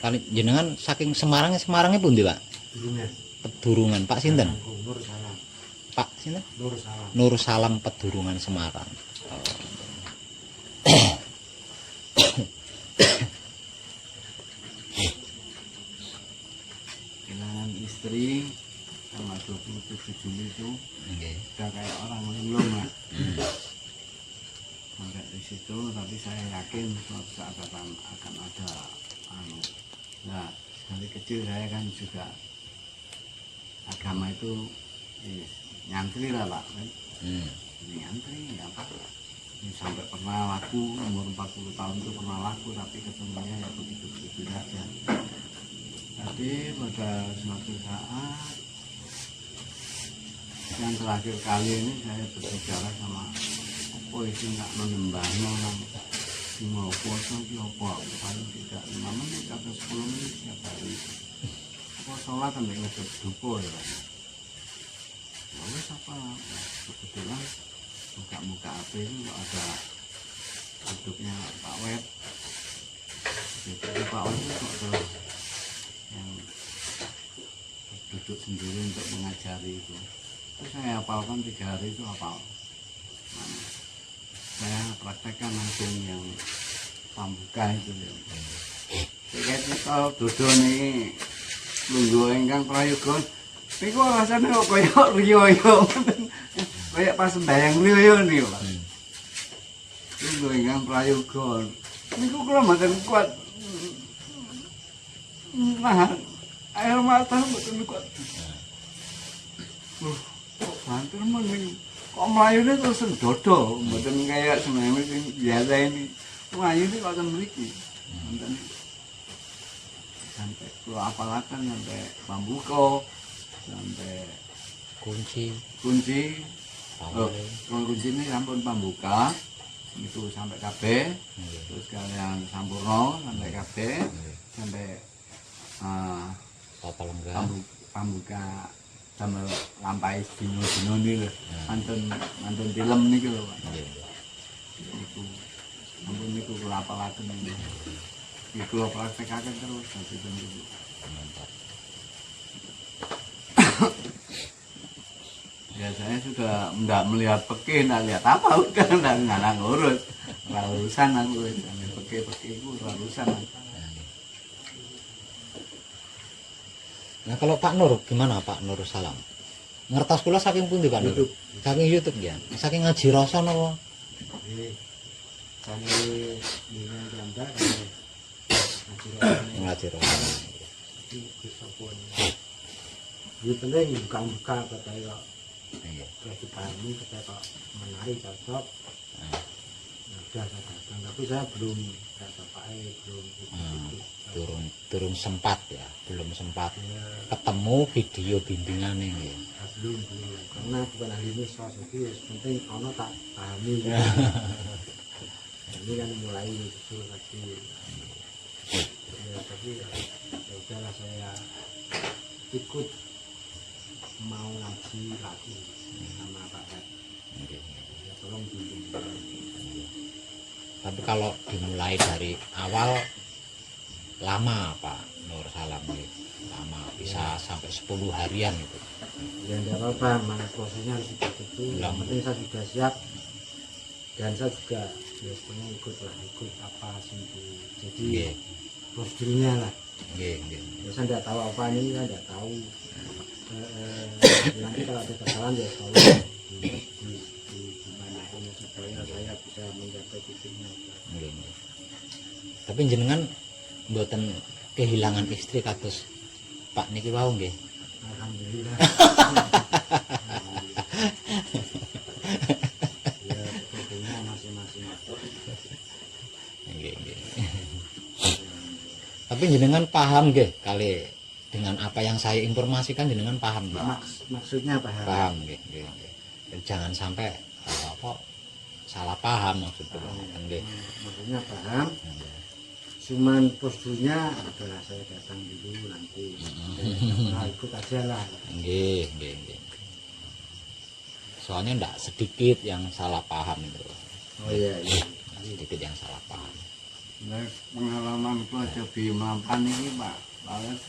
Kali jenengan saking Semarangnya pundi, Pak? Durungan. Pedurungan, Pak sinten? Nur Salam. Pak sinten? Nur Salam. Nur Salam Pedurungan Semarang. Kehilangan istri tanggal 27 Juli itu Nggih. udah kayak orang linglung lah. Sampai di situ, tapi saya yakin suatu saat akan ada Nah, dari kecil saya kan juga agama itu nyantri lah Pak kan. Nyantri ya Pak. Sampai pernah laku umur 40 tahun itu pernah laku, tapi ketemunya ya begitu-begitu saja. Tapi pada suatu saat yang terakhir kali ini saya berbicara sama polisi nggak menyembah nang di mau puasa di apa paling tidak 5 menit atau 10 menit setiap hari. Apa sholat sampai ngedep dupo ya. Lalu apa kebetulan muka HP itu ada hidupnya Pak Web. Jadi Pak Web itu ada yang duduk sendiri untuk mengajari itu. Terus saya hafalkan 3 hari itu hafal. Saya praktekkan langsung yang pambuka itu ya. Kayak kita duduk nih lungguh ingkang prayoga. Niku rasane kok koyo riyo-yo. Kayak pas sembahyang riyo nih, Pak. Lungguh ingkang prayoga. Niku kula mboten kuat. Nah, air mata mboten kuat. Kok banter men kok melayune terus dodo, mboten kayak semene sing biasa ini. Melayune kok ten mriki. Wonten sampai kula apalaken sampai pambuka, sampai Kunci. Kunci ini sampun pambuka. Itu sampai kabeh. Terus kalian sampurno sampai kabeh. Sampai Tata lenggah. Pambuka sama lampai dino-dino ini lho. Mantun film niki lho Pak. Niku ampun niku kula apalaken ini. Iki kula praktekaken terus dadi niku. Mantap. Ya saya sudah enggak melihat peke, enggak lihat apa udah enggak ngurus. Urusan aku peke itu urusan. Nah kalau Pak Nur gimana Pak Nur Salam? Ngertos kula saking pundi Pak Nur? Saking YouTube ya. Saking ngaji rasa napa? Kami dengan gambar Ngaji rasa. Ini penting buka-buka katanya Iya. kreatif kami katanya menarik cocok. Udah saya datang, tapi saya belum Turun sempat ya, belum sempat ketemu video bimbingannya ya. belum karena bukan ahli nusa, jadi penting ono tak pahami. Ini kan mulai usul lagi. Ya tapi ya udahlah saya ikut mau ngaji lagi sama Pak Ed. Ya tolong bimbing. Tapi kalau dimulai dari awal lama Pak Nur Salam ya. Lama bisa sampai 10 harian itu. Ya enggak apa-apa, mana prosesnya harus begitu. Yang penting saya sudah siap dan saya juga biasanya ikut apa sih. Jadi prosedurnya lah. Ya, saya enggak tahu apa ini, saya enggak tahu. Nanti kalau ada kesalahan ya selalu gimana ini supaya saya bisa mencapai titiknya. Tapi jenengan mboten kehilangan istri kados Pak niki wau nggih. Alhamdulillah. Ya tentunya masing-masing. Nggih. Tapi jenengan paham nggih kali dengan apa yang saya informasikan jenengan paham nggih? Maksudnya paham. Paham nggih. Jangan sampai salah paham maksudnya nggih. Maksudnya paham. Cuman prosedurnya adalah saya datang dulu nanti. Nah, ikut aja lah. Nggih. Soalnya ndak sedikit yang salah paham itu. Oh iya. Sedikit yang salah paham. Lah pengalaman ku cobi mampan iki Pak Lawas.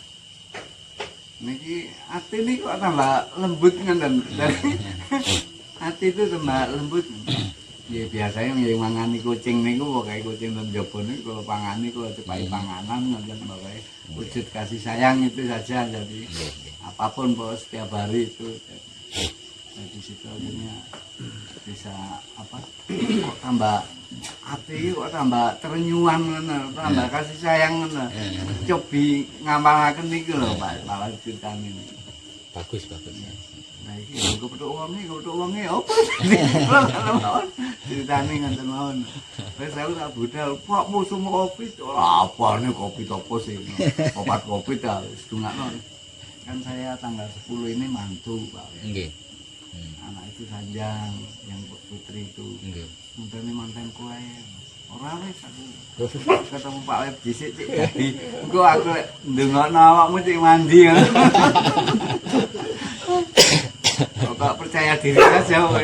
Niki ati ini kok tambah lembut ngeten. Ati itu tambah lembut. Ya biasanya yang mangani kucing niku pokoke kucing ten jaba niku kalau pangani kalau cepai panganan ngoten pokoke wujud kasih sayang itu saja jadi apapun pokoknya setiap hari itu jadi situ akhirnya bisa apa kok tambah hati kok tambah terenyuhan ngono tambah kasih sayang ngono cobi ngampalaken niku lho Pak malah ceritane bagus. nah iki kepethuk wonge apa ceritane ngoten mawon wis aku tak budal kok musuh kopi ora apane kopi topo sih obat kopi ta wis dungakno kan saya tanggal 10 ini mantu Pak Nggih. Anak itu Sanjang yang putri itu Nggih. muntane manten kowe ora wis aku ketemu Pak Web dhisik cik dadi engko aku ndongakno awakmu cik mandi kok percaya diri aja kowe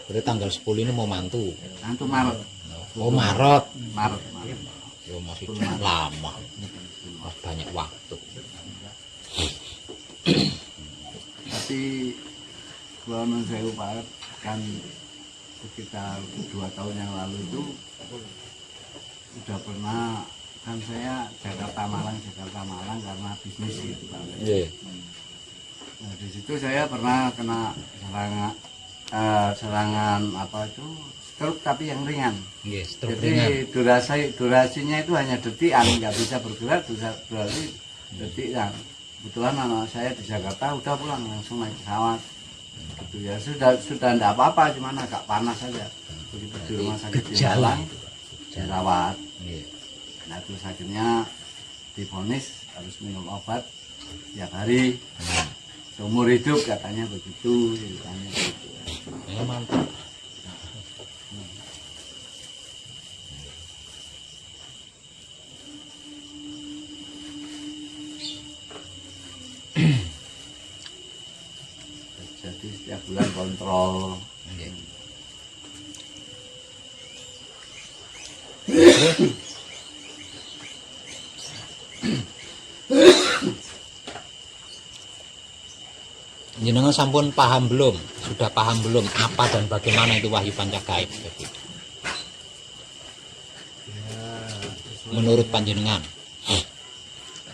Berarti tanggal 10 ini mau mantu. Mantu Maret. Oh Maret. Maret. Yo masih lama. Mas banyak waktu. Tapi kalau menurut saya Pak kan sekitar 2 tahun yang lalu itu sudah pernah kan saya Jakarta Malang karena bisnis gitu Pak. Iya. Nah di situ saya pernah kena serangan apa itu stroke tapi yang ringan. Iya, stroke Jadi ringan. durasinya itu hanya detikan, nggak bisa bergerak, durasi detikan. Kebetulan anak saya di Jakarta udah pulang langsung naik pesawat. Gitu ya sudah enggak apa-apa, cuman agak panas saja. Begitu di rumah sakit Gejala. dirawat. Iya. Nah terus akhirnya divonis harus minum obat tiap hari. Seumur hidup katanya begitu, katanya begitu. Ya mantap. Jadi setiap bulan kontrol. Iya. Jenengan sampun paham belum? Sudah paham belum apa dan bagaimana itu wahyu pancagaib? Menurut panjenengan?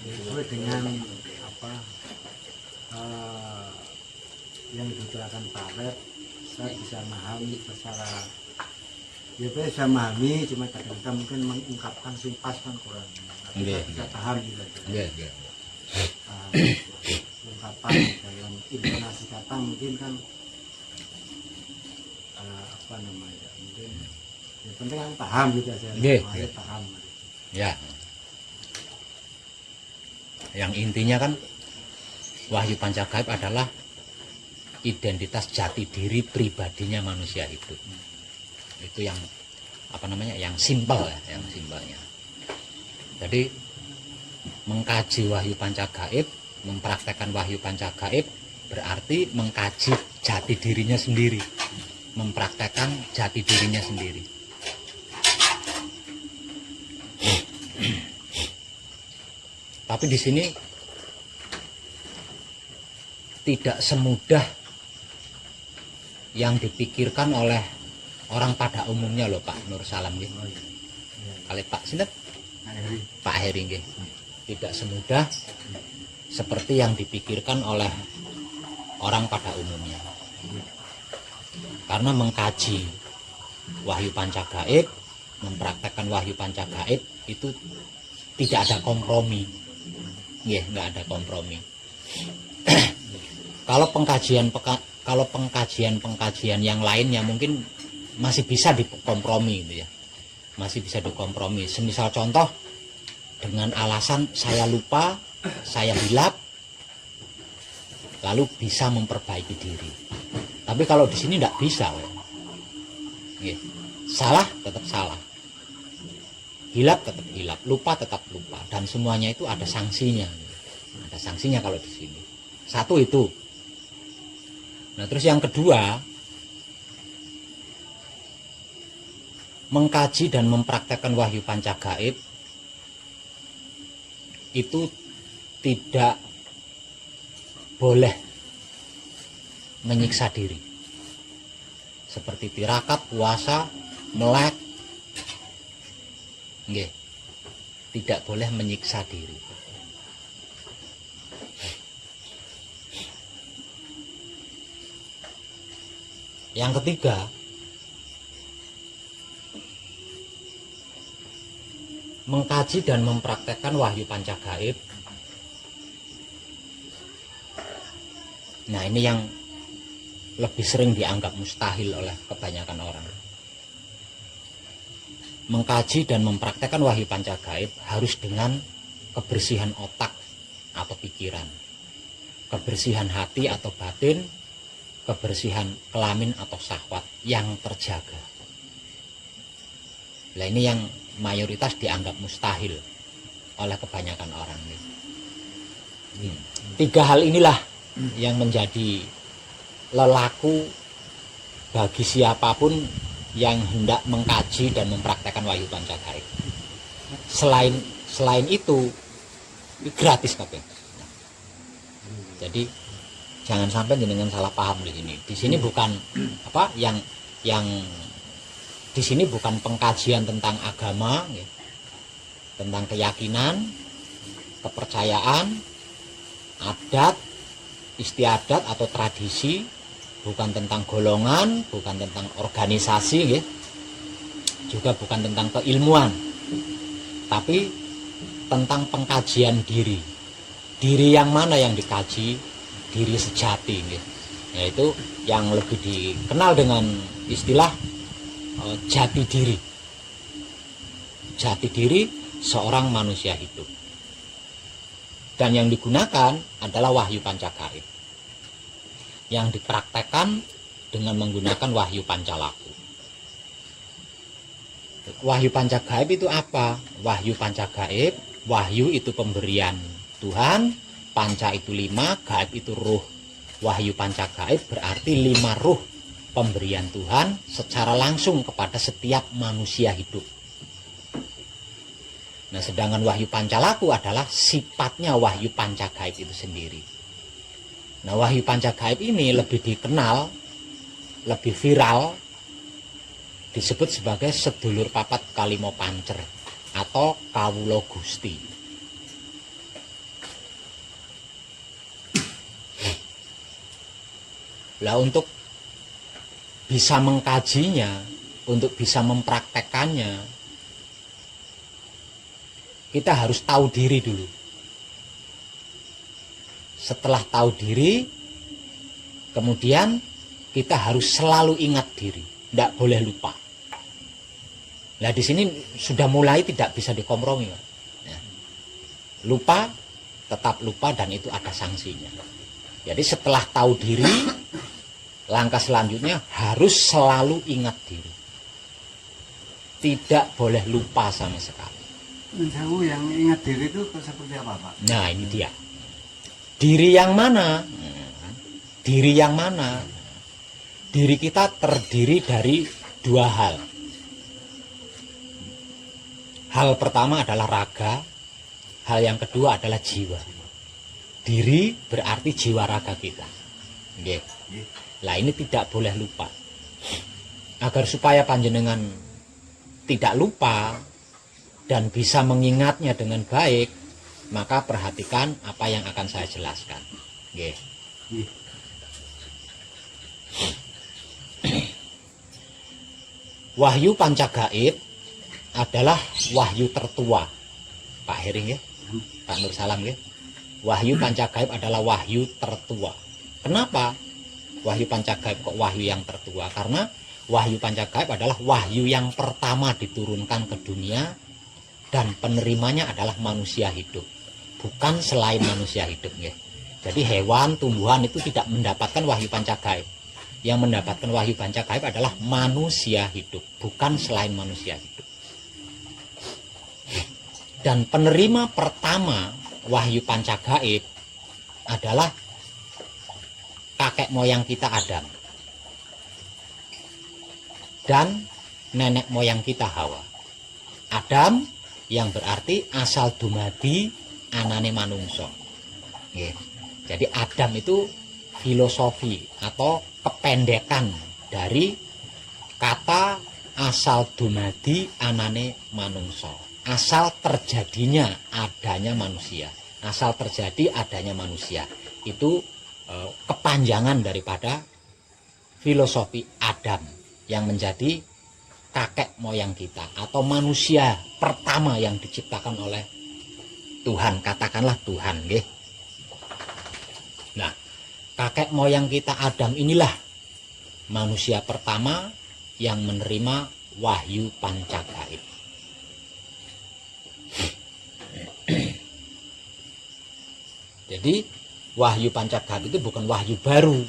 Sesuai dengan apa yang diterangkan Pak Web, saya bisa memahami secara ya saya bisa memahami, cuma kadang-kadang mungkin mengungkapkan simpas kan kurang, tapi Iya, saya bisa iya. paham juga Iya. ungkapan dalam intonasi kata mungkin kan apa namanya mungkin ya penting kan paham gitu saya Iya, saya iya. paham. Ya. Yang intinya kan wahyu pancagaib adalah identitas jati diri pribadinya manusia itu. Itu yang apa namanya? Yang simpel ya, yang simpelnya. Jadi mengkaji wahyu pancagaib, mempraktekkan wahyu pancagaib berarti mengkaji jati dirinya sendiri, mempraktekkan jati dirinya sendiri. Tapi di sini tidak semudah yang dipikirkan oleh orang pada umumnya loh Pak Nur Salam nggih. Kali Pak sinten? Akhirnya Pak Heri nggih. Tidak semudah seperti yang dipikirkan oleh orang pada umumnya. Karena mengkaji wahyu pancagaib, mempraktekkan wahyu pancagaib itu tidak ada kompromi. Nggih, nggak ada kompromi. Kalau pengkajian yang lainnya mungkin masih bisa dikompromi gitu ya. Masih bisa dikompromi. Semisal contoh dengan alasan saya lupa, saya hilap, lalu bisa memperbaiki diri. Tapi kalau di sini tidak bisa. Nggih. Salah tetap salah. Hilap tetap hilap, lupa tetap lupa, dan semuanya itu ada sanksinya. Ada sanksinya kalau di sini. Satu itu. Nah, terus yang kedua, mengkaji dan mempraktekkan wahyu pancagaib itu tidak boleh menyiksa diri. Seperti tirakat, puasa, melek. Nggih. Tidak boleh menyiksa diri. Yang ketiga, mengkaji dan mempraktekkan wahyu pancagaib. Nah, ini yang lebih sering dianggap mustahil oleh kebanyakan orang. Mengkaji dan mempraktekkan wahyu pancagaib harus dengan kebersihan otak atau pikiran, kebersihan hati atau batin, kebersihan kelamin atau syahwat yang terjaga. Nah, ini yang mayoritas dianggap mustahil oleh kebanyakan orang. Tiga hal inilah yang menjadi lelaku bagi siapapun yang hendak mengkaji dan mempraktekkan wahyu pancagaib. Selain itu gratis kabeh. Jadi jangan sampai jenengan salah paham di sini. Di sini bukan apa yang di sini bukan pengkajian tentang agama, ya, tentang keyakinan, kepercayaan, adat, istiadat atau tradisi, bukan tentang golongan, bukan tentang organisasi, ya, juga bukan tentang keilmuan, tapi tentang pengkajian diri. Diri yang mana yang dikaji? Diri sejati, ya. Yaitu yang lebih dikenal dengan istilah jati diri. Jati diri seorang manusia hidup. Dan yang digunakan adalah wahyu pancagaib, yang dipraktekkan dengan menggunakan wahyu pancalaku. Wahyu pancagaib itu apa? Wahyu pancagaib, wahyu itu pemberian Tuhan, panca itu 5, gaib itu ruh. Wahyu pancagaib berarti 5 ruh pemberian Tuhan secara langsung kepada setiap manusia hidup. Nah, sedangkan wahyu pancalaku adalah sifatnya wahyu pancagaib itu sendiri. Nah, wahyu pancagaib ini lebih dikenal, lebih viral, disebut sebagai sedulur papat kalimo pancer atau kawula Gusti. Lah, untuk bisa mengkajinya, untuk bisa mempraktekkannya, kita harus tahu diri dulu. Setelah tahu diri, kemudian kita harus selalu ingat diri, tidak boleh lupa. Nah, di sini sudah mulai tidak bisa dikompromi, Pak. Ya. Lupa, tetap lupa, dan itu ada sanksinya. Jadi setelah tahu diri, langkah selanjutnya harus selalu ingat diri. Tidak boleh lupa sama sekali. Menjauh yang ingat diri itu seperti apa, Pak? Nah, ini dia. Diri yang mana? Diri yang mana? Diri kita terdiri dari 2 hal. Hal pertama adalah raga, hal yang kedua adalah jiwa. Diri berarti jiwa raga kita. Nggih. Lah, ini tidak boleh lupa. Agar supaya panjenengan tidak lupa dan bisa mengingatnya dengan baik, maka perhatikan apa yang akan saya jelaskan. Nggih. Wahyu pancagaib adalah wahyu tertua. Pak Hering, ya? Pak Nur Salam, ya? Wahyu pancagaib adalah wahyu tertua. Kenapa wahyu pancagaib kok wahyu yang tertua? Karena wahyu pancagaib adalah wahyu yang pertama diturunkan ke dunia, dan penerimanya adalah manusia hidup, bukan selain manusia hidup, ya. Jadi hewan, tumbuhan itu tidak mendapatkan wahyu pancagaib. Yang mendapatkan wahyu pancagaib adalah manusia hidup, bukan selain manusia hidup. Dan penerima pertama wahyu pancagaib adalah kakek moyang kita Adam dan nenek moyang kita Hawa. Adam yang berarti asal dumadi anane manungso. Nggih. Jadi Adam itu filosofi atau kependekan dari kata asal dumadi anane manungso. Asal terjadinya adanya manusia. Asal terjadi adanya manusia. Itu kepanjangan daripada filosofi Adam yang menjadi kakek moyang kita atau manusia pertama yang diciptakan oleh Tuhan, katakanlah Tuhan, nggih. Nah, kakek moyang kita Adam inilah manusia pertama yang menerima wahyu pancagaib. Jadi wahyu pancagaib itu bukan wahyu baru,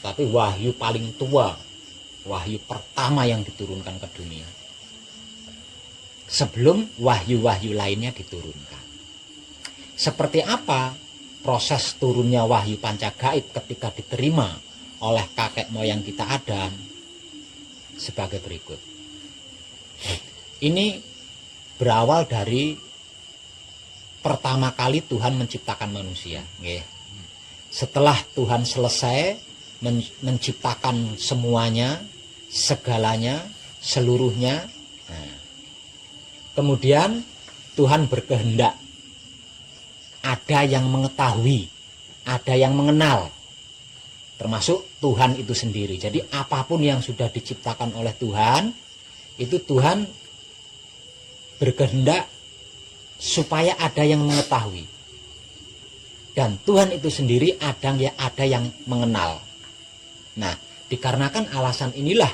tapi wahyu paling tua, wahyu pertama yang diturunkan ke dunia sebelum wahyu-wahyu lainnya diturunkan. Seperti apa proses turunnya wahyu pancagaib ketika diterima oleh kakek moyang kita Adam? Sebagai berikut. Ini berawal dari pertama kali Tuhan menciptakan manusia. Setelah Tuhan selesai menciptakan semuanya, segalanya, seluruhnya, kemudian Tuhan berkehendak ada yang mengetahui, ada yang mengenal, termasuk Tuhan itu sendiri. Jadi apapun yang sudah diciptakan oleh Tuhan, itu Tuhan berkehendak supaya ada yang mengetahui. Dan Tuhan itu sendiri ada yang mengenal. Nah, dikarenakan alasan inilah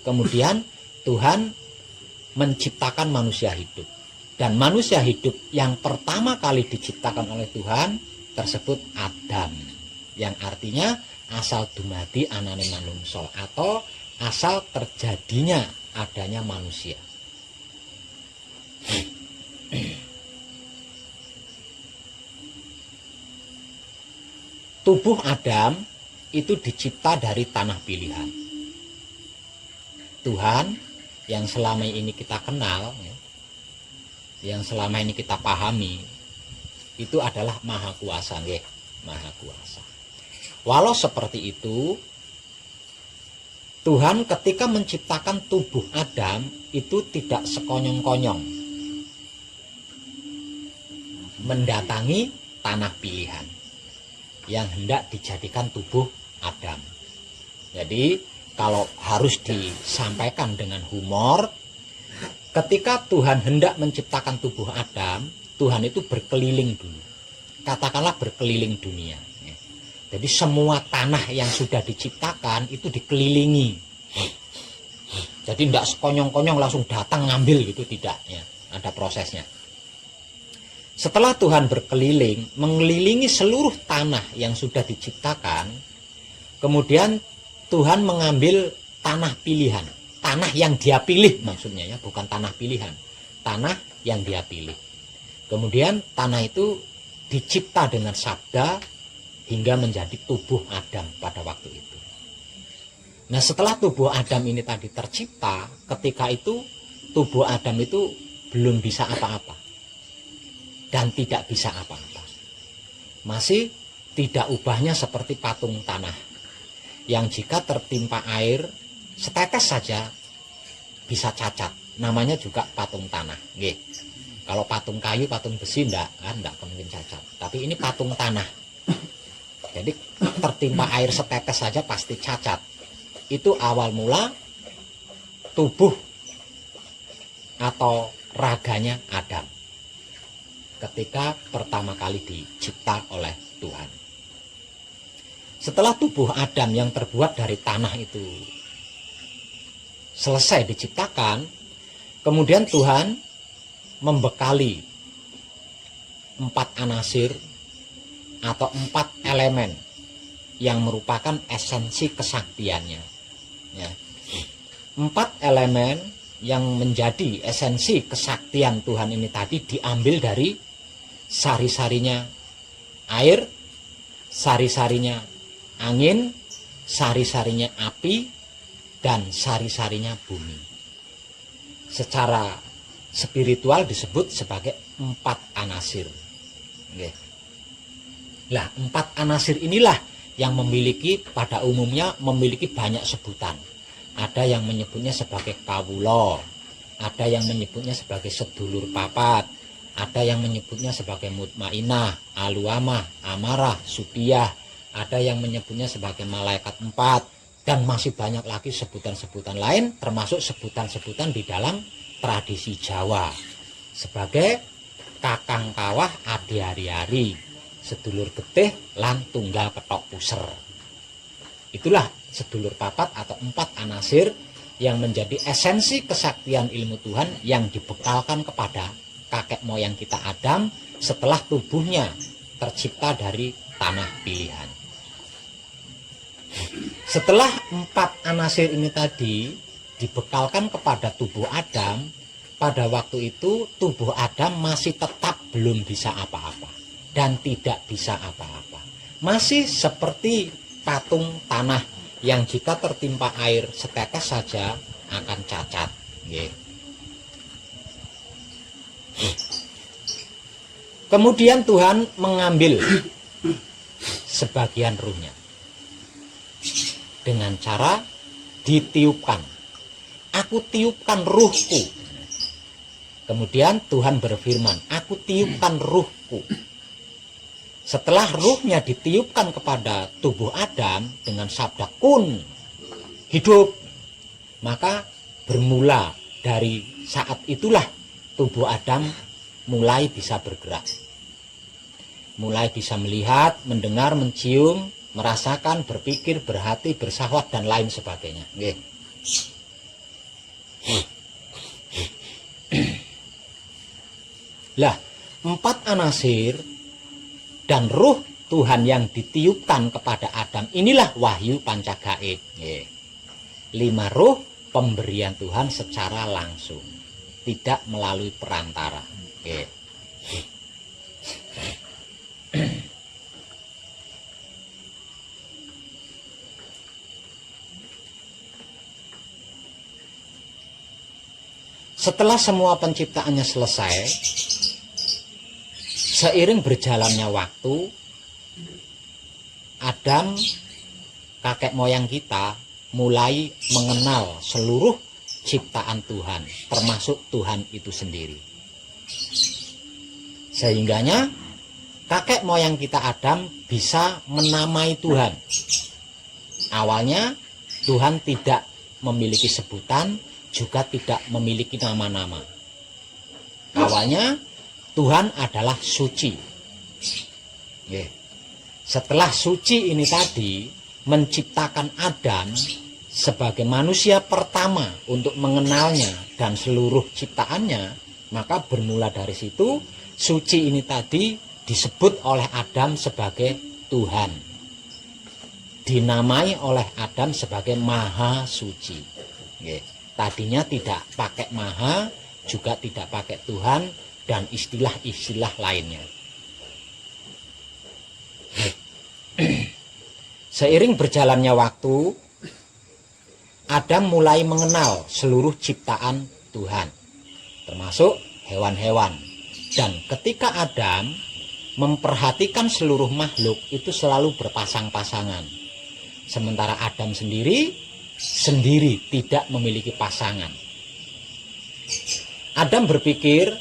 kemudian Tuhan menciptakan manusia hidup. Dan manusia hidup yang pertama kali diciptakan oleh Tuhan tersebut Adam, yang artinya asal dumadi anane manungso atau asal terjadinya adanya manusia. Tubuh Adam itu dicipta dari tanah pilihan. Tuhan yang selama ini kita kenal, yang selama ini kita pahami, itu adalah Maha Kuasa, nggih, Maha Kuasa. Walau seperti itu, Tuhan ketika menciptakan tubuh Adam itu tidak sekonyong-konyong mendatangi tanah pilihan yang hendak dijadikan tubuh Adam. Jadi kalau harus disampaikan dengan humor, ketika Tuhan hendak menciptakan tubuh Adam, Tuhan itu berkeliling dulu. Katakanlah berkeliling dunia. Jadi semua tanah yang sudah diciptakan itu dikelilingi. Jadi tidak sekonyong-konyong langsung datang ngambil gitu, tidak ya. Ada prosesnya. Setelah Tuhan berkeliling, mengelilingi seluruh tanah yang sudah diciptakan, kemudian Tuhan mengambil tanah pilihan. Tanah yang dia pilih maksudnya ya, bukan tanah pilihan. Tanah yang dia pilih. Kemudian tanah itu dicipta dengan sabda hingga menjadi tubuh Adam pada waktu itu. Nah, setelah tubuh Adam ini tadi tercipta, ketika itu tubuh Adam itu belum bisa apa-apa. Dan tidak bisa apa-apa. Masih tidak ubahnya seperti patung tanah yang jika tertimpa air setetes saja bisa cacat. Namanya juga patung tanah. Nggih. Kalau patung kayu, patung besi enggak mungkin cacat. Tapi ini patung tanah. Jadi tertimpa air setetes saja pasti cacat. Itu awal mula tubuh atau raganya Adam ketika pertama kali dicipta oleh Tuhan. Setelah tubuh Adam yang terbuat dari tanah itu selesai diciptakan, kemudian Tuhan membekali 4 anasir atau 4 elemen yang merupakan esensi kesaktiannya. Ya. 4 elemen yang menjadi esensi kesaktian Tuhan ini tadi diambil dari sari-sarinya air, sari-sarinya angin, sari-sarinya api, dan sari-sarinya bumi. Secara spiritual disebut sebagai 4 anasir. Oke. Lah, 4 anasir inilah yang memiliki, pada umumnya memiliki banyak sebutan. Ada yang menyebutnya sebagai kawula, ada yang menyebutnya sebagai sedulur papat, ada yang menyebutnya sebagai mutmainah, aluamah, amarah, supiyah, ada yang menyebutnya sebagai malaikat 4, dan masih banyak lagi sebutan-sebutan lain, termasuk sebutan-sebutan di dalam tradisi Jawa sebagai kakang kawah adi hari-hari, sedulur getih lan tunggal petok puser. Itulah sedulur papat atau 4 anasir yang menjadi esensi kesaktian ilmu Tuhan yang dibekalkan kepada kakek moyang kita Adam setelah tubuhnya tercipta dari tanah pilihan. Setelah 4 anasir ini tadi dibekalkan kepada tubuh Adam, pada waktu itu tubuh Adam masih tetap belum bisa apa-apa dan tidak bisa apa-apa. Masih seperti patung tanah yang jika tertimpa air setetes saja akan cacat. Kemudian Tuhan mengambil sebagian ruhnya dengan cara ditiupkan. Aku tiupkan ruhku. Kemudian Tuhan berfirman, aku tiupkan ruhku. Setelah ruhnya ditiupkan kepada tubuh Adam dengan sabda kun, hidup, maka bermula dari saat itulah tubuh Adam mulai bisa bergerak. Mulai bisa melihat, mendengar, mencium, merasakan, berpikir, berhati, bersahwat, dan lain sebagainya. Lah, 4 anasir dan ruh Tuhan yang ditiupkan kepada Adam, inilah wahyu pancagaib. 5 ruh pemberian Tuhan secara langsung, tidak melalui perantara. Setelah semua penciptaannya selesai, seiring berjalannya waktu, Adam, kakek moyang kita, mulai mengenal seluruh ciptaan Tuhan, termasuk Tuhan itu sendiri. Sehingganya kakek moyang kita Adam bisa menamai Tuhan. Awalnya Tuhan tidak memiliki sebutan, juga tidak memiliki nama-nama. Awalnya Tuhan adalah suci. Setelah suci ini tadi menciptakan Adam sebagai manusia pertama untuk mengenalnya dan seluruh ciptaannya, maka bermula dari situ suci ini tadi disebut oleh Adam sebagai Tuhan. Dinamai oleh Adam sebagai Maha Suci. Tadinya tidak pakai Maha, juga tidak pakai Tuhan, dan istilah-istilah lainnya. Seiring berjalannya waktu, Adam mulai mengenal seluruh ciptaan Tuhan, termasuk hewan-hewan. Dan ketika Adam memperhatikan seluruh makhluk itu selalu berpasang-pasangan. Sementara Adam sendiri tidak memiliki pasangan. Adam berpikir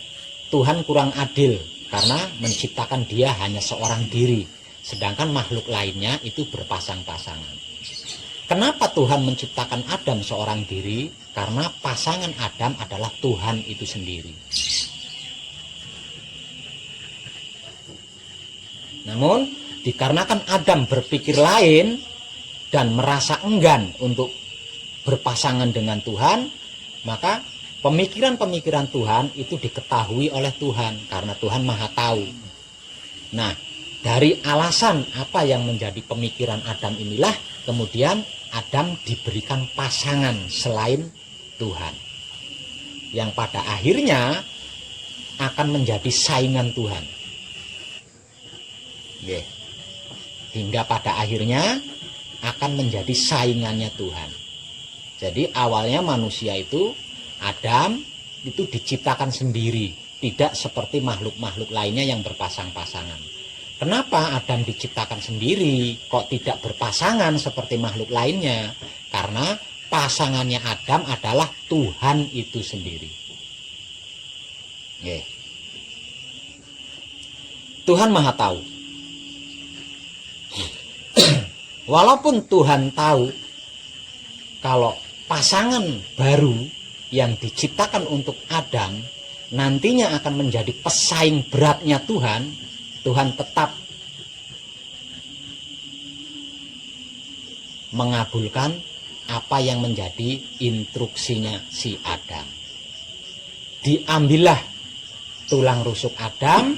Tuhan kurang adil karena menciptakan dia hanya seorang diri, sedangkan makhluk lainnya itu berpasang-pasangan. Kenapa Tuhan menciptakan Adam seorang diri? Karena pasangan Adam adalah Tuhan itu sendiri. Namun dikarenakan Adam berpikir lain dan merasa enggan untuk berpasangan dengan Tuhan, maka pemikiran-pemikiran Tuhan itu diketahui oleh Tuhan karena Tuhan Maha Tahu. Nah, dari alasan apa yang menjadi pemikiran Adam inilah kemudian Adam diberikan pasangan selain Tuhan, yang pada akhirnya akan menjadi saingan Tuhan. Nggih. Hingga pada akhirnya akan menjadi saingannya Tuhan. Jadi awalnya manusia itu, Adam itu diciptakan sendiri, tidak seperti makhluk-makhluk lainnya yang berpasang-pasangan. Kenapa Adam diciptakan sendiri, kok tidak berpasangan seperti makhluk lainnya? Karena pasangannya Adam adalah Tuhan itu sendiri. Nggih. Tuhan Maha Tahu. Walaupun Tuhan tahu kalau pasangan baru yang diciptakan untuk Adam nantinya akan menjadi pesaing beratnya Tuhan, Tuhan tetap mengabulkan apa yang menjadi instruksinya si Adam. Diambillah tulang rusuk Adam,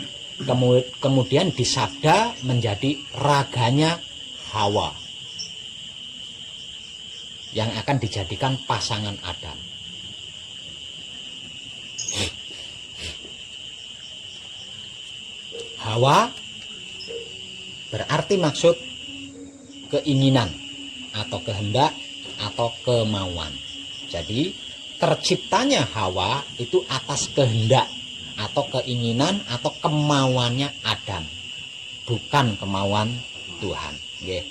kemudian disabda menjadi raganya Hawa yang akan dijadikan pasangan Adam. Hawa berarti maksud keinginan atau kehendak atau kemauan. Jadi terciptanya Hawa itu atas kehendak atau keinginan atau kemauannya Adam, bukan kemauan Tuhan. Nggih.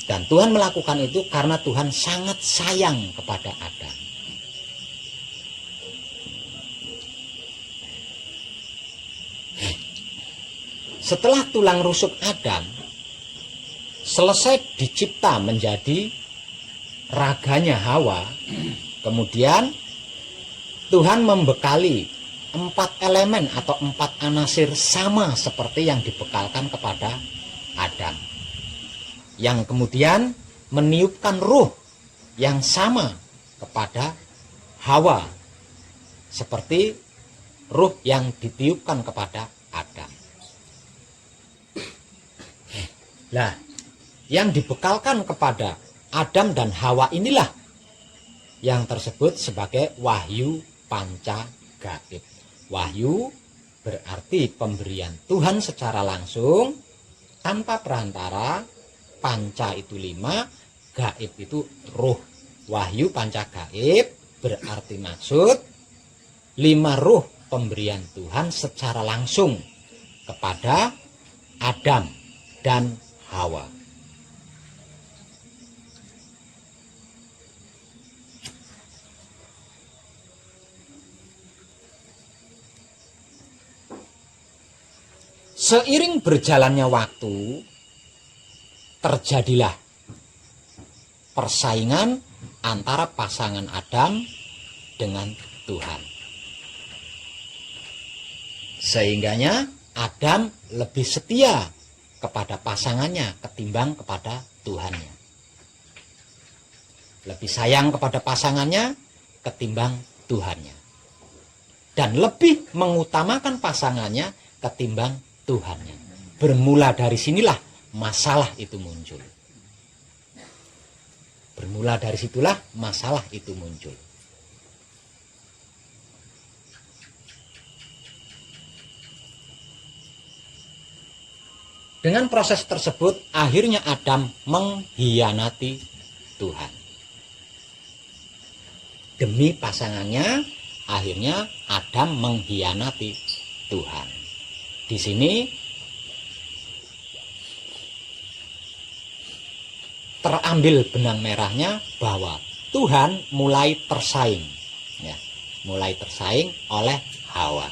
Dan Tuhan melakukan itu karena Tuhan sangat sayang kepada Adam. Setelah tulang rusuk Adam selesai dicipta menjadi raganya Hawa, kemudian Tuhan membekali 4 elemen atau 4 anasir sama seperti yang dibekalkan kepada Adam, yang kemudian meniupkan ruh yang sama kepada Hawa seperti ruh yang ditiupkan kepada Adam. Nah, yang dibekalkan kepada Adam dan Hawa inilah yang tersebut sebagai wahyu panca gaib. Wahyu berarti pemberian Tuhan secara langsung tanpa perantara. Panca itu 5, gaib itu ruh. Wahyu panca gaib berarti maksud 5 ruh pemberian Tuhan secara langsung kepada Adam dan Hawa. Seiring berjalannya waktu, terjadilah persaingan antara pasangan Adam dengan Tuhan. Sehingganya Adam lebih setia kepada pasangannya ketimbang kepada Tuhannya. Lebih sayang kepada pasangannya ketimbang Tuhannya. Dan lebih mengutamakan pasangannya ketimbang Tuhannya. Bermula dari sinilah masalah itu muncul. Bermula dari situlah masalah itu muncul. Dengan proses tersebut, akhirnya Adam mengkhianati Tuhan. Demi pasangannya, akhirnya Adam mengkhianati Tuhan. Di sini terambil benang merahnya bahwa Tuhan mulai tersaing, ya, mulai tersaing oleh Hawa,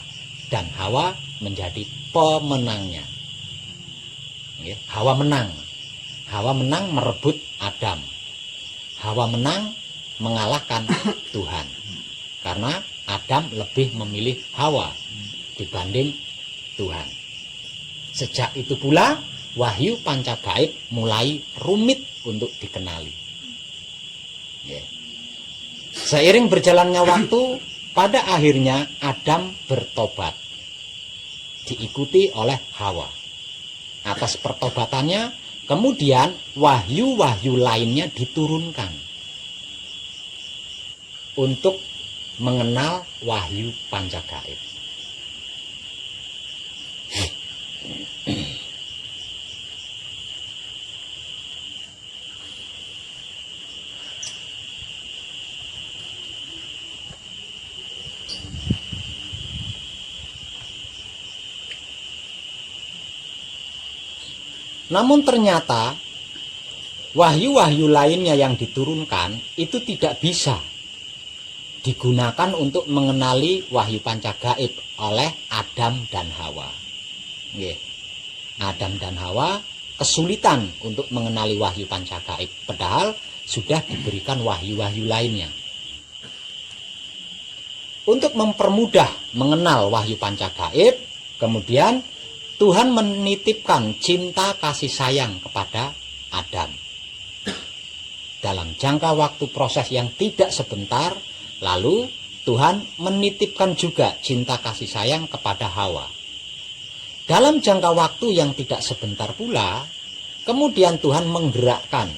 dan Hawa menjadi pemenangnya. Hawa menang merebut Adam. Hawa menang mengalahkan Tuhan, karena Adam lebih memilih Hawa dibanding Tuhan. Sejak itu pula wahyu panca gaib mulai rumit untuk dikenali. Seiring berjalannya waktu, pada akhirnya Adam bertobat, diikuti oleh Hawa. Atas pertobatannya, kemudian wahyu-wahyu lainnya diturunkan untuk mengenal wahyu panca gaib. Namun ternyata wahyu-wahyu lainnya yang diturunkan itu tidak bisa digunakan untuk mengenali wahyu pancagaib oleh Adam dan Hawa. Adam dan Hawa kesulitan untuk mengenali wahyu pancagaib, padahal sudah diberikan wahyu-wahyu lainnya. Untuk mempermudah mengenal wahyu pancagaib, kemudian Tuhan menitipkan cinta kasih sayang kepada Adam. Dalam jangka waktu proses yang tidak sebentar, lalu Tuhan menitipkan juga cinta kasih sayang kepada Hawa. Dalam jangka waktu yang tidak sebentar pula, kemudian Tuhan menggerakkan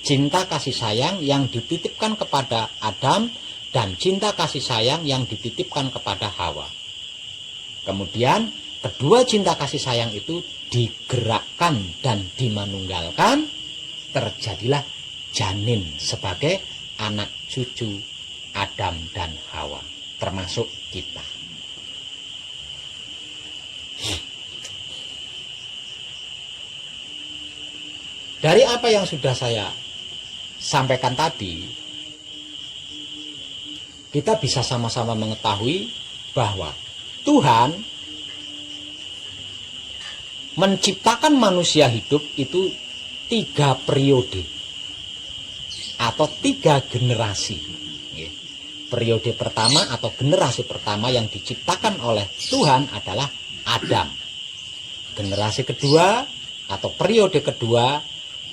cinta kasih sayang yang dititipkan kepada Adam dan cinta kasih sayang yang dititipkan kepada Hawa. Kemudian kedua cinta kasih sayang itu digerakkan dan dimanunggalkan, terjadilah janin sebagai anak cucu Adam dan Hawa, termasuk kita. Dari apa yang sudah saya sampaikan tadi, kita bisa sama-sama mengetahui bahwa Tuhan menciptakan manusia hidup itu 3 periode atau 3 generasi. Periode pertama atau generasi pertama yang diciptakan oleh Tuhan adalah Adam. Generasi kedua atau periode kedua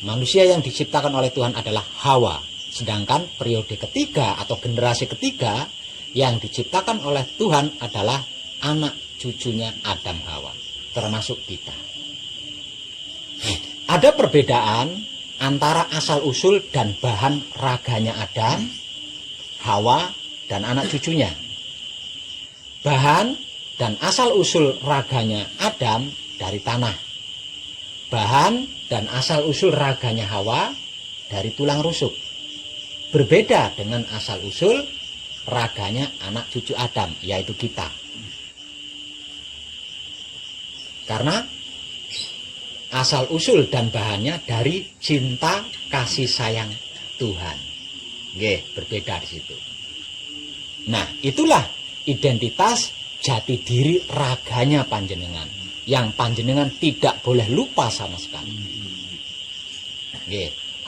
manusia yang diciptakan oleh Tuhan adalah Hawa. Sedangkan periode ketiga atau generasi ketiga yang diciptakan oleh Tuhan adalah anak cucunya Adam Hawa, termasuk kita. Ada perbedaan antara asal-usul dan bahan raganya Adam, Hawa, dan anak cucunya. Bahan dan asal-usul raganya Adam dari tanah. Bahan dan asal-usul raganya Hawa dari tulang rusuk. Berbeda dengan asal-usul raganya anak cucu Adam, yaitu kita. Karena asal-usul dan bahannya dari cinta kasih sayang Tuhan. Berbeda di situ. Nah, itulah identitas jati diri raganya panjenengan yang panjenengan tidak boleh lupa sama sekali.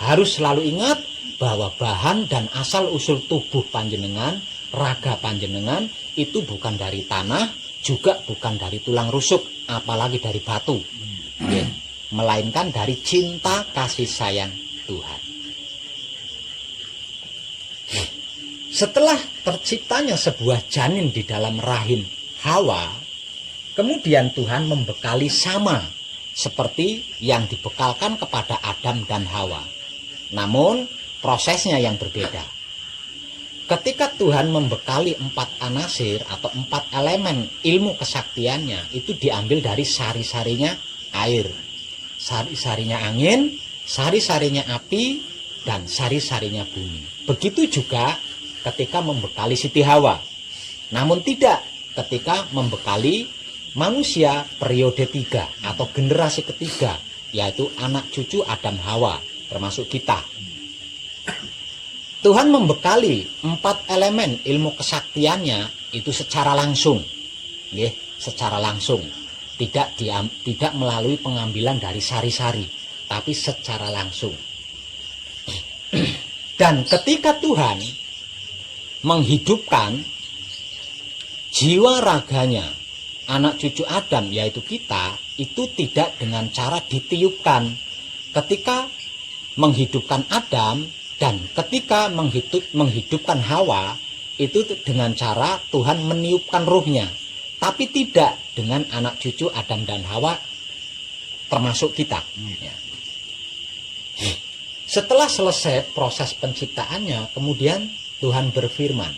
Harus selalu ingat bahwa bahan dan asal usul tubuh panjenengan, raga panjenengan itu bukan dari tanah, juga bukan dari tulang rusuk, apalagi dari batu, melainkan dari cinta kasih sayang Tuhan. Setelah terciptanya sebuah janin di dalam rahim Hawa, kemudian Tuhan membekali sama seperti yang dibekalkan kepada Adam dan Hawa. Namun prosesnya yang berbeda. Ketika Tuhan membekali 4 anasir atau 4 elemen ilmu kesaktiannya, itu diambil dari sari-sarinya air, sari-sarinya angin, sari-sarinya api, dan sari-sarinya bumi. Begitu juga ketika membekali Siti Hawa. Namun tidak ketika membekali manusia periode 3 atau generasi ketiga, yaitu anak cucu Adam Hawa, termasuk kita. Tuhan membekali 4 elemen ilmu kesaktiannya itu secara langsung. Secara langsung. Tidak melalui pengambilan dari sari-sari, tapi secara langsung. Dan ketika Tuhan menghidupkan jiwa raganya anak cucu Adam, yaitu kita, itu tidak dengan cara ditiupkan. Ketika menghidupkan Adam dan ketika menghidupkan Hawa, itu dengan cara Tuhan meniupkan ruhnya, tapi tidak dengan anak cucu Adam dan Hawa, termasuk kita. Setelah selesai proses penciptaannya, kemudian Tuhan berfirman,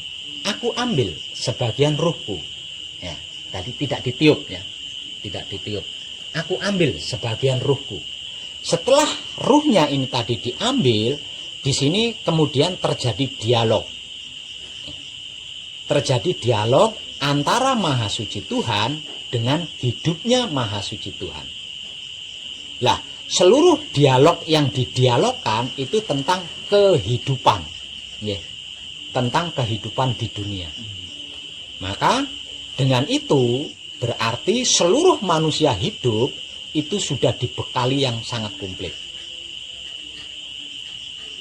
aku ambil sebagian ruhku. Tadi tidak ditiup, tidak ditiup. Aku ambil sebagian ruhku. Setelah ruhnya ini tadi diambil, di sini kemudian terjadi dialog. Terjadi dialog antara Maha Suci Tuhan dengan hidupnya Maha Suci Tuhan. Lah, seluruh dialog yang didialogkan itu tentang kehidupan, ya, tentang kehidupan di dunia. Maka dengan itu berarti seluruh manusia hidup itu sudah dibekali yang sangat komplit,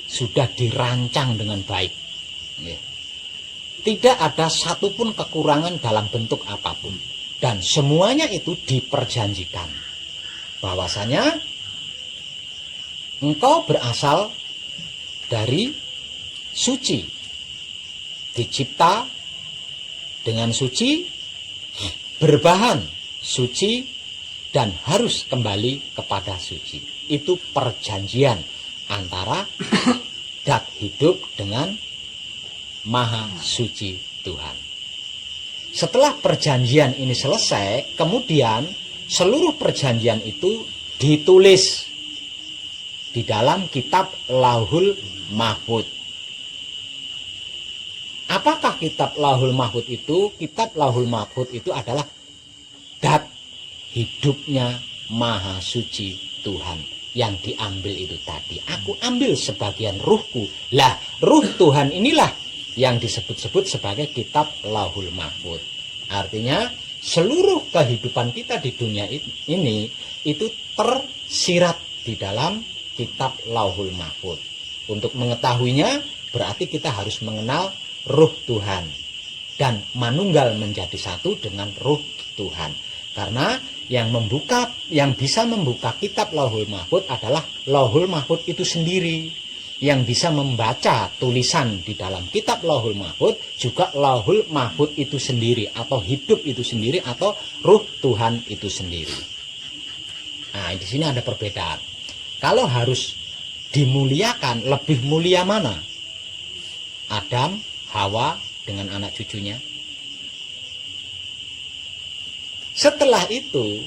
sudah dirancang dengan baik, ya. Tidak ada satupun kekurangan dalam bentuk apapun, dan semuanya itu diperjanjikan bahwasanya engkau berasal dari suci, dicipta dengan suci, berbahan suci, dan harus kembali kepada suci. Itu perjanjian antara dat hidup dengan Maha Suci Tuhan. Setelah perjanjian ini selesai, kemudian seluruh perjanjian itu ditulis di dalam kitab Lauhul Mahfuz. Apakah kitab Lauhul Mahfuz itu? Kitab Lauhul Mahfuz itu adalah dat hidupnya Maha Suci Tuhan yang diambil itu tadi. Aku ambil sebagian ruhku. Lah, ruh Tuhan inilah yang disebut-sebut sebagai kitab Lauhul Mahfuz. Artinya seluruh kehidupan kita di dunia ini itu tersirat di dalam kitab Lauhul Mahfuz. Untuk mengetahuinya berarti kita harus mengenal ruh Tuhan dan manunggal menjadi satu dengan ruh Tuhan. Karena yang bisa membuka kitab Lauhul Mahfuz adalah Lauhul Mahfuz itu sendiri. Yang bisa membaca tulisan di dalam kitab Lauhul Mahfuz juga Lauhul Mahfuz itu sendiri, atau hidup itu sendiri, atau ruh Tuhan itu sendiri. Nah, di sini ada perbedaan. Kalau harus dimuliakan, lebih mulia mana? Adam, Hawa dengan anak cucunya. Setelah itu,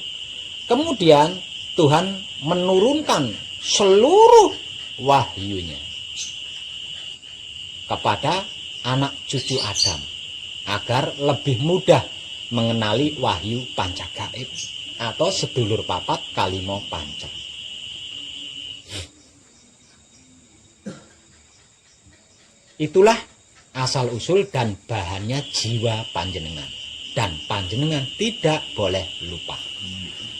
kemudian Tuhan menurunkan seluruh wahyunya kepada anak cucu Adam agar lebih mudah mengenali wahyu pancagaib atau sedulur papat kalimo panca. Itulah asal usul dan bahannya jiwa panjenengan, dan panjenengan tidak boleh lupa.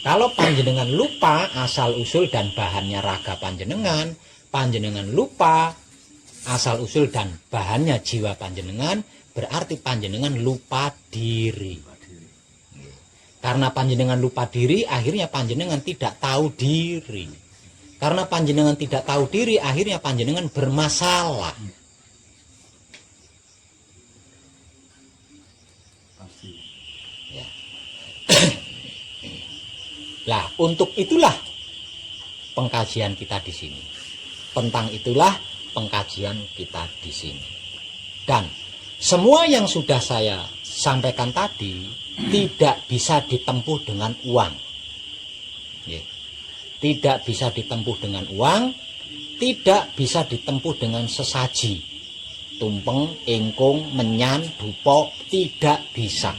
Kalau panjenengan lupa asal usul dan bahannya raga panjenengan, panjenengan lupa asal usul dan bahannya jiwa panjenengan, berarti panjenengan lupa diri. Karena panjenengan lupa diri, akhirnya panjenengan tidak tahu diri. Karena panjenengan tidak tahu diri, akhirnya panjenengan bermasalah. Ya. Lah, untuk itulah pengkajian kita di sini. Tentang itulah pengkajian kita di sini. Dan semua yang sudah saya sampaikan tadi tidak bisa ditempuh dengan uang. Tidak bisa ditempuh dengan uang, tidak bisa ditempuh dengan sesaji. Tumpeng, ingkung, menyan, dupo, tidak bisa.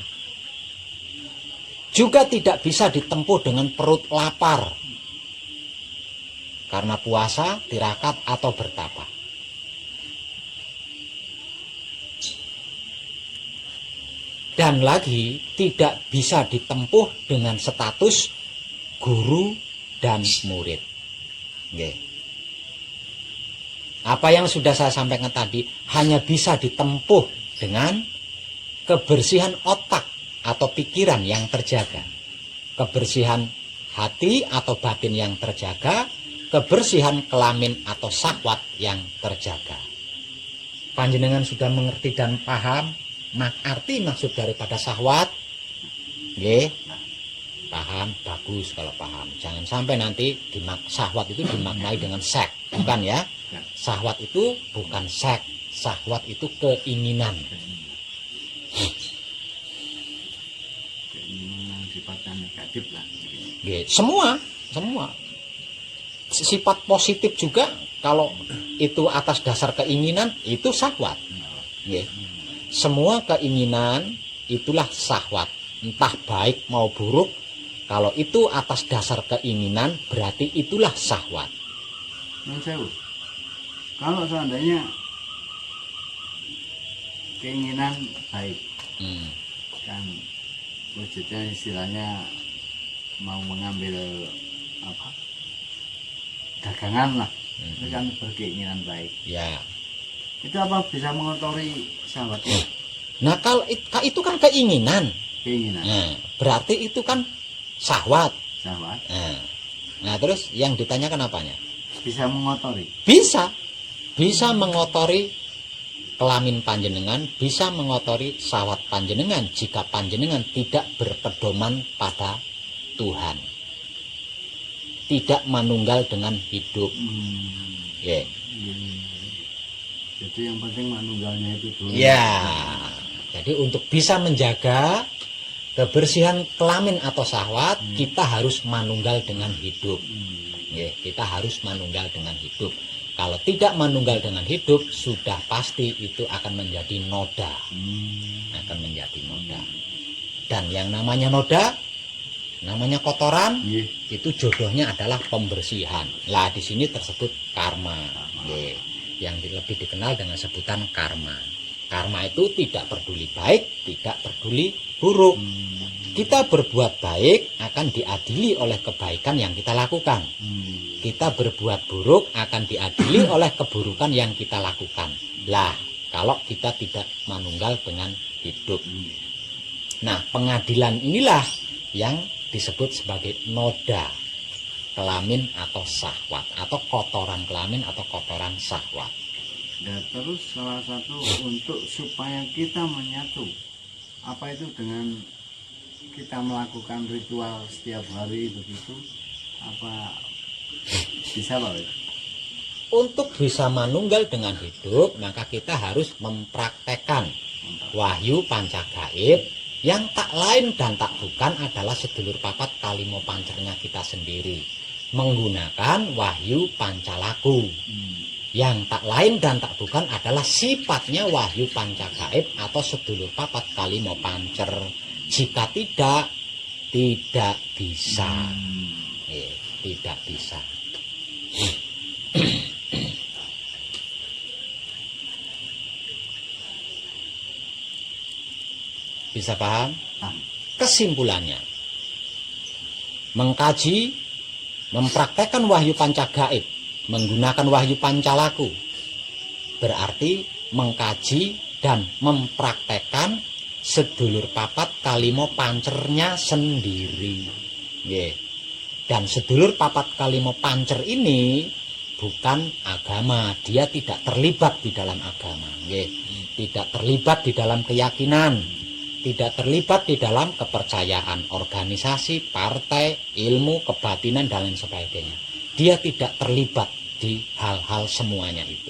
Juga tidak bisa ditempuh dengan perut lapar, karena puasa, tirakat, atau bertapa. Dan lagi tidak bisa ditempuh dengan status guru dan murid. Apa yang sudah saya sampaikan tadi hanya bisa ditempuh dengan kebersihan otak atau pikiran yang terjaga, kebersihan hati atau batin yang terjaga, kebersihan kelamin atau syahwat yang terjaga. Panjenengan sudah mengerti dan paham arti maksud daripada syahwat? Nggih. Paham, bagus kalau paham. Jangan sampai nanti syahwat itu dimaknai dengan seks, bukan ya? Syahwat itu bukan seks, syahwat itu keinginan. Keinginan sifatnya negatif lah. Nggih, semua. Sifat positif juga kalau itu atas dasar keinginan itu syahwat. Nggih. Semua keinginan itulah syahwat, entah baik mau buruk, Kalau itu atas dasar keinginan, berarti itulah syahwat. Nun sewu. Kalau seandainya keinginan baik, kan wujudnya istilahnya mau mengambil apa dagangan lah, itu kan berkeinginan baik. Ya. Itu apa bisa mengotori syahwat? Nah kalau itu kan keinginan. Keinginan. Nah, berarti itu kan syahwat. Syahwat. Nah terus yang ditanyakan apanya? Bisa mengotori. Bisa mengotori kelamin panjenengan, bisa mengotori syahwat panjenengan jika panjenengan tidak berpedoman pada Tuhan, tidak manunggal dengan hidup. Yeah. Jadi yang penting manunggalnya itu dulu. Ya, jadi untuk bisa menjaga kebersihan kelamin atau syahwat, kita harus manunggal dengan hidup. Yeah, kita harus manunggal dengan hidup. Kalau tidak manunggal dengan hidup, sudah pasti itu akan menjadi noda. Akan menjadi noda. Dan yang namanya noda, namanya kotoran, itu jodohnya adalah pembersihan. Lah di sini tersebut karma. Yang lebih dikenal dengan sebutan karma. Karma itu tidak peduli baik, tidak peduli buruk. Kita berbuat baik akan diadili oleh kebaikan yang kita lakukan. Kita berbuat buruk akan diadili oleh keburukan yang kita lakukan. Lah, kalau kita tidak manunggal dengan hidup. Nah, pengadilan inilah yang disebut sebagai noda kelamin atau syahwat, atau kotoran kelamin atau kotoran syahwat. Dan terus salah satu untuk supaya kita menyatu, apa itu dengan kita melakukan ritual setiap hari begitu, apa bisa Pak? Untuk bisa manunggal dengan hidup, maka kita harus mempraktekkan wahyu pancagaib yang tak lain dan tak bukan adalah sedulur papat kalimo pancernya kita sendiri, menggunakan wahyu pancalaku. Yang tak lain dan tak bukan adalah sifatnya wahyu pancagaib atau sedulur papat kalimo pancer. Jika tidak bisa. Tidak bisa. Bisa paham? Kesimpulannya, mengkaji, mempraktekkan wahyu pancagaib menggunakan wahyu pancalaku berarti mengkaji dan mempraktekkan sedulur papat kalimo pancernya sendiri. Dan sedulur papat kalimo pancer ini bukan agama, dia tidak terlibat di dalam agama, tidak terlibat di dalam keyakinan, tidak terlibat di dalam kepercayaan, organisasi, partai, ilmu, kebatinan dan lain sebagainya. Dia tidak terlibat di hal-hal semuanya itu.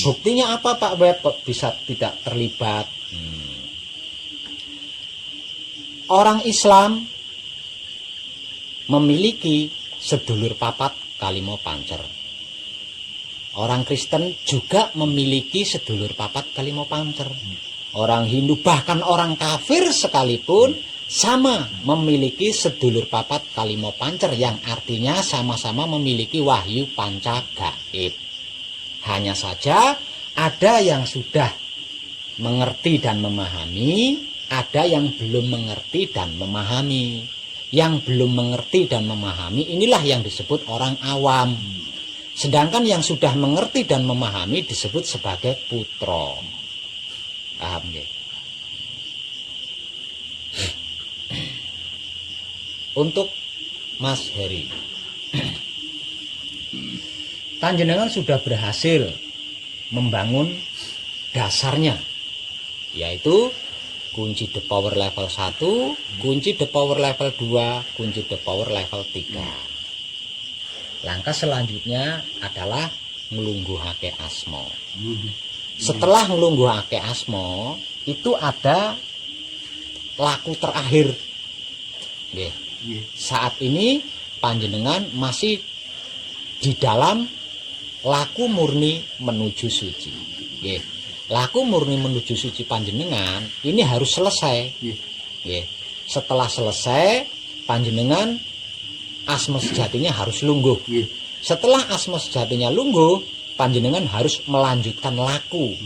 Buktinya apa Pak Web kok bisa tidak terlibat? Orang Islam memiliki sedulur papat kalimo pancer. Orang Kristen juga memiliki sedulur papat kalimo pancer. Orang Hindu bahkan orang kafir sekalipun sama memiliki sedulur papat kalimo pancer yang artinya sama-sama memiliki wahyu pancagaib. Hanya saja ada yang sudah mengerti dan memahami, ada yang belum mengerti dan memahami. Yang belum mengerti dan memahami inilah yang disebut orang awam. Sedangkan yang sudah mengerti dan memahami disebut sebagai putra. Paham ya? Untuk Mas Heri, panjenengan sudah berhasil membangun dasarnya, yaitu kunci the power level 1, kunci the power level 2, kunci the power level 3. Langkah selanjutnya adalah nglungguhake asma. Setelah nglungguhake asma, itu ada laku terakhir. Saat ini panjenengan masih di dalam laku murni menuju suci. Laku murni menuju suci panjenengan ini harus selesai. Setelah selesai, panjenengan asma sejatinya harus lungguh. Nggih. Setelah asma sejatinya lungguh, panjenengan harus melanjutkan laku.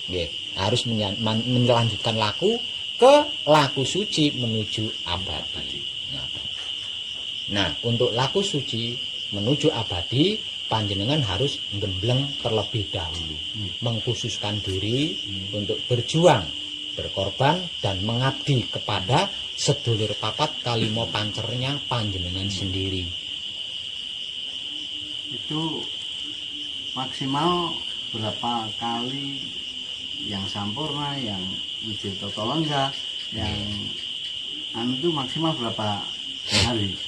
Nggih, harus melanjutkan laku ke laku suci menuju abadi. Nah, untuk laku suci menuju abadi, panjenengan harus gembleng terlebih dahulu, mengkhususkan diri untuk berjuang, berkorban, dan mengabdi kepada sedulur papat kalimo pancernya panjenengan sendiri. Itu maksimal berapa kali yang sampurna, yang wijil toto lengga, yang anu itu maksimal berapa hari?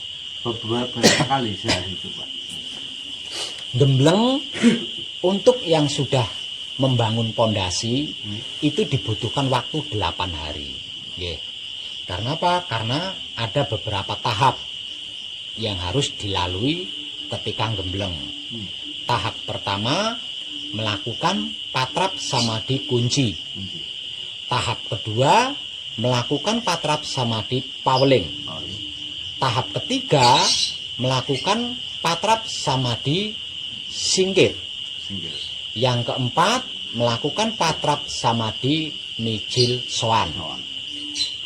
Berapa kali sehari itu, Pak? Gembleng untuk yang sudah membangun pondasi itu dibutuhkan waktu 8 hari. Nggih. Karena apa? Karena ada beberapa tahap yang harus dilalui ketika gembleng. Tahap pertama melakukan patrap samadhi kunci. Tahap kedua melakukan patrap samadhi paweling. Tahap ketiga melakukan patrap samadhi singkir. Yang keempat melakukan patrap samadhi mijil sowan.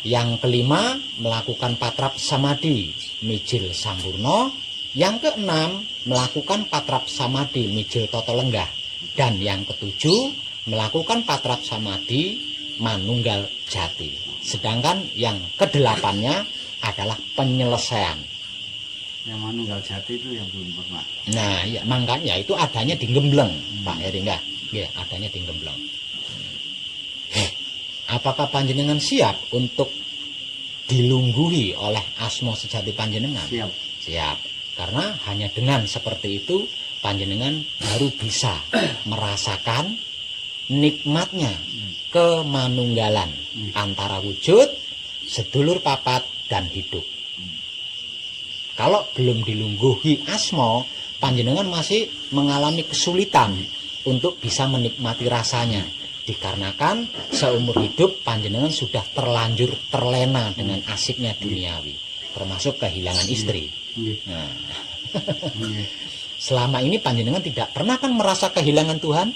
Yang kelima melakukan patrap samadhi mijil sampurno. Yang keenam melakukan patrap samadhi mijil toto lenggah. Dan yang ketujuh melakukan patrap samadhi manunggal jati. Sedangkan yang kedelapannya adalah penyelesaian. Yang manunggal jati itu yang belum pernah. Nah, ya makanya itu adanya di Gembleng, Pak Heringga. Ya, adanya di Gembleng. Apakah panjenengan siap untuk dilungguhi oleh asma sejati panjenengan? Siap. Siap. Karena hanya dengan seperti itu panjenengan baru bisa merasakan nikmatnya kemanunggalan antara wujud, sedulur papat, dan hidup. Kalau belum dilungguhi asma, panjenengan masih mengalami kesulitan untuk bisa menikmati rasanya. Dikarenakan seumur hidup panjenengan sudah terlanjur terlena dengan asiknya duniawi, termasuk kehilangan istri. Nah, selama ini panjenengan tidak pernah kan merasa kehilangan Tuhan?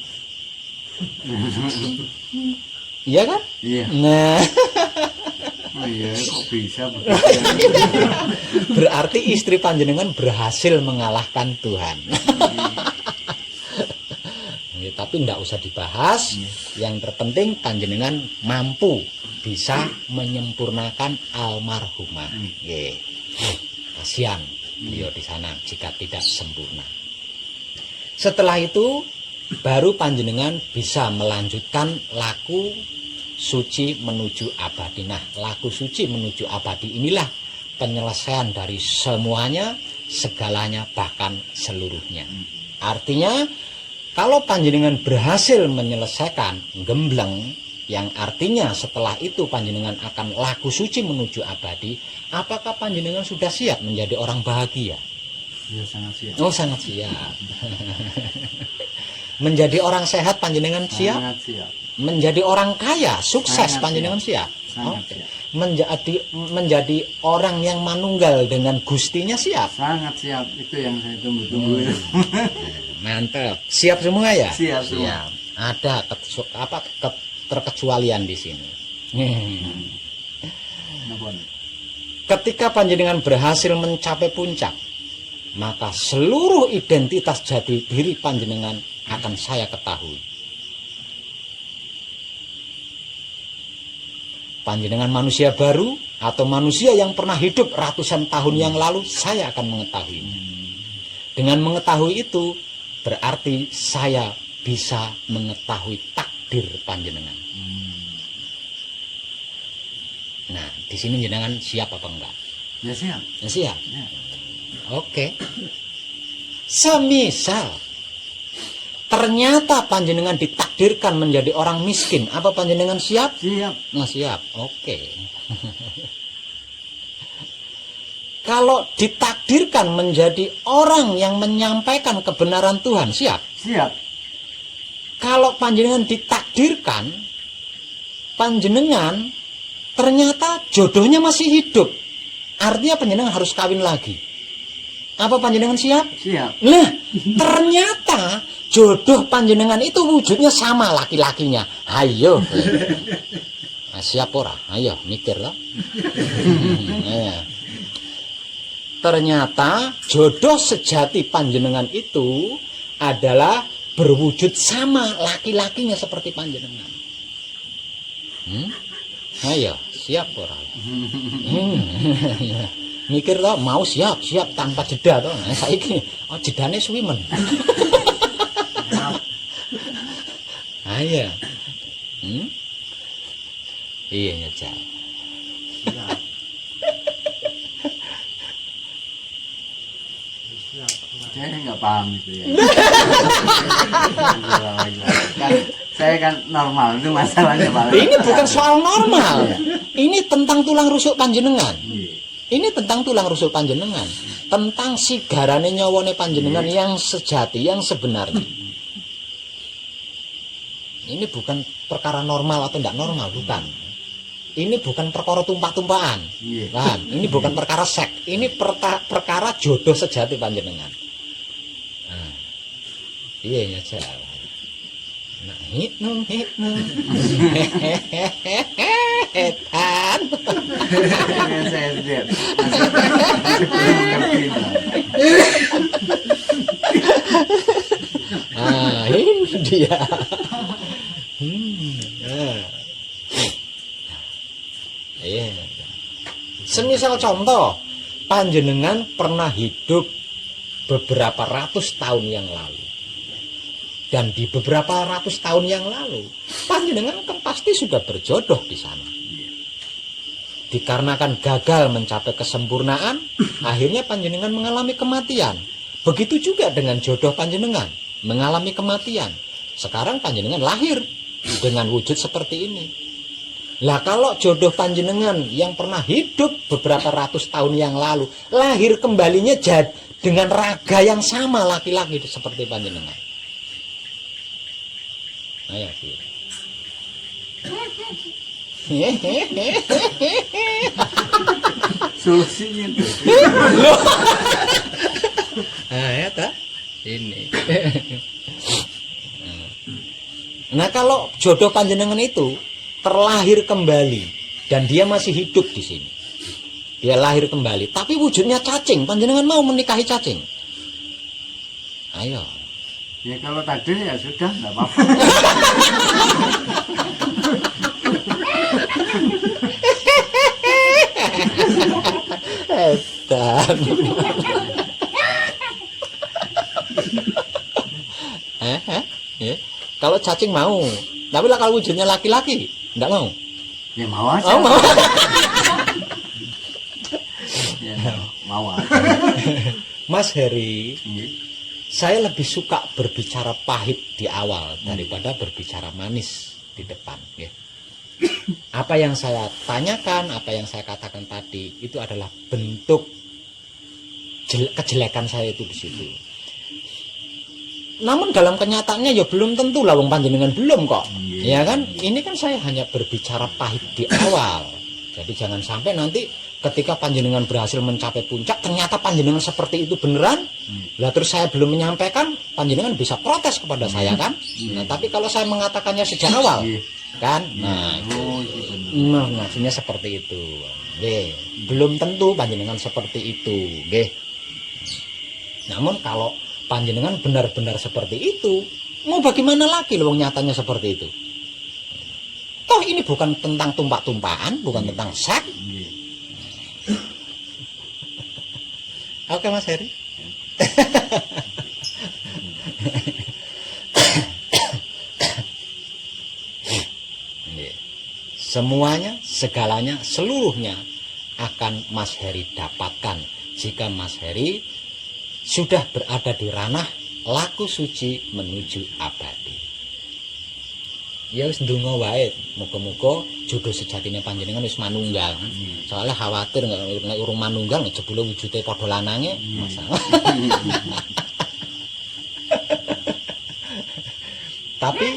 Iya kan? Iya. Nah, Oh iya, kok bisa? berarti istri panjenengan berhasil mengalahkan Tuhan. Ya, tapi tidak usah dibahas. Yang terpenting panjenengan mampu bisa menyempurnakan almarhumah. Nggih. Kasihan beliau di sana jika tidak sempurna. Setelah itu baru panjenengan bisa melanjutkan laku suci menuju abadi. Nah, laku suci menuju abadi inilah penyelesaian dari semuanya, segalanya, bahkan seluruhnya. Artinya, kalau panjenengan berhasil menyelesaikan gembleng, yang artinya setelah itu panjenengan akan laku suci menuju abadi, apakah panjenengan sudah siap menjadi orang bahagia? Ya, sangat siap. Oh, sangat siap. Menjadi orang sehat panjenengan siap? Sangat siap. Menjadi orang kaya, sukses Sangat panjenengan siap. Sangat Oke. siap. Menjadi orang yang manunggal dengan gustinya siap. Sangat siap. Itu yang saya tunggu-tunggu. Mantap. Siap semua ya? Siap semua. Ada terkecualian di sini. Napa? Ketika panjenengan berhasil mencapai puncak, maka seluruh identitas jati diri panjenengan akan saya ketahui. Panjenengan manusia baru atau manusia yang pernah hidup ratusan tahun yang lalu, saya akan mengetahuinya. Dengan mengetahui itu, berarti saya bisa mengetahui takdir panjenengan. Nah, di sini jenengan siap apa enggak? Ya siap. Ya, siap. Ya. Oke. Semisal ternyata panjenengan ditakdirkan menjadi orang miskin, apa panjenengan siap? Siap. Nah, siap. Oke. Kalau ditakdirkan menjadi orang yang menyampaikan kebenaran Tuhan, siap? Siap. Kalau panjenengan ditakdirkan, panjenengan ternyata jodohnya masih hidup, Artinya panjenengan harus kawin lagi. Apa panjenengan siap? Siap. Nah, ternyata jodoh panjenengan itu wujudnya sama laki-lakinya. Ayo. Nah, siap ora? Ayo mikir loh. Ternyata jodoh sejati panjenengan itu adalah berwujud sama laki-lakinya seperti panjenengan. Ayo, siap ora? Mikir toh, mau siap tanpa jeda toh. Nah, saiki jedane suwi men. Ayo. Iya nyejak. Saya nggak paham itu ya. Kan, saya kan normal itu masalahnya Pak. Ini bukan soal normal. Ini tentang tulang rusuk panjenengan. Ini tentang tulang rusuk panjenengan, tentang sigarane nyawane panjenengan yang sejati, yang sebenarnya. Ini bukan perkara normal atau tidak normal, bukan. Ini bukan perkara tumpah-tumpahan, paham? Ini bukan perkara seks, ini perkara jodoh sejati panjenengan. Nah, iya ya jalan. Nah, hitnung. Etan. Saya lihat. Ah, ini dia. Iya. Semisal contoh, panjenengan pernah hidup beberapa ratus tahun yang lalu. Dan di beberapa ratus tahun yang lalu, panjenengan kan pasti sudah berjodoh di sana. Dikarenakan gagal mencapai kesempurnaan, akhirnya panjenengan mengalami kematian. Begitu juga dengan jodoh panjenengan, mengalami kematian. Sekarang panjenengan lahir dengan wujud seperti ini. Lah kalau jodoh panjenengan yang pernah hidup beberapa ratus tahun yang lalu, lahir kembalinya dengan raga yang sama laki-laki seperti panjenengan. Ayo sih. Solusinya tuh. Nah, ya tak? Ini. Nah, kalau jodoh panjenengan itu terlahir kembali dan dia masih hidup di sini. Dia lahir kembali, tapi wujudnya cacing. Panjenengan mau menikahi cacing? Ayo. Ya kalau takdir ya sudah, enggak apa-apa. Edan. Ya. Kalau cacing mau, tapi lah kalau wujudnya laki-laki, enggak mau. Ya mau aja. Oh, mau. Ya, mau aja. Mas Heri, Iya. saya lebih suka berbicara pahit di awal daripada berbicara manis di depan. Ya. Apa yang saya tanyakan, apa yang saya katakan tadi, itu adalah bentuk kejelekan saya itu di situ. Namun dalam kenyataannya ya belum tentu lah, wong panjenengan belum kok. Ya kan? Ini kan saya hanya berbicara pahit di awal. Jadi jangan sampai nanti ketika panjenengan berhasil mencapai puncak, ternyata panjenengan seperti itu beneran. Lah terus saya belum menyampaikan, panjenengan bisa protes kepada saya kan? Nah, tapi kalau saya mengatakannya sejak awal, kan? Nah, maksudnya seperti itu. Nggih, belum tentu panjenengan seperti itu, nggih. Namun kalau panjenengan benar-benar seperti itu, mau bagaimana lagi loh nyatanya seperti itu? Toh ini bukan tentang tumpah-tumpahan, bukan tentang seks. Oke Mas Heri. Semuanya, segalanya, seluruhnya akan Mas Heri dapatkan jika Mas Heri sudah berada di ranah laku suci menuju abadi. Ya wis ndonga wae, muga-muga jodoh sejatine panjenengan wis manunggal. Soalnya khawatir nek urung manunggal nek jebule wujude padha lanange masalah. Tapi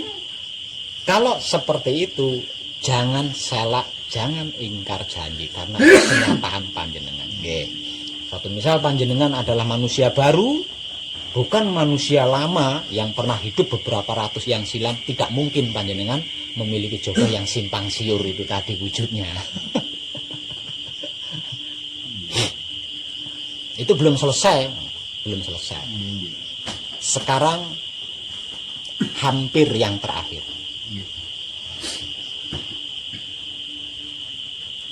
kalau seperti itu jangan selak, jangan ingkar janji karena kenyataan panjenengan. Nggih. Satu misal panjenengan adalah manusia baru, bukan manusia lama yang pernah hidup beberapa ratus yang silam. Tidak mungkin panjenengan memiliki jodoh yang simpang siur itu tadi wujudnya. Itu belum selesai. Sekarang hampir yang terakhir.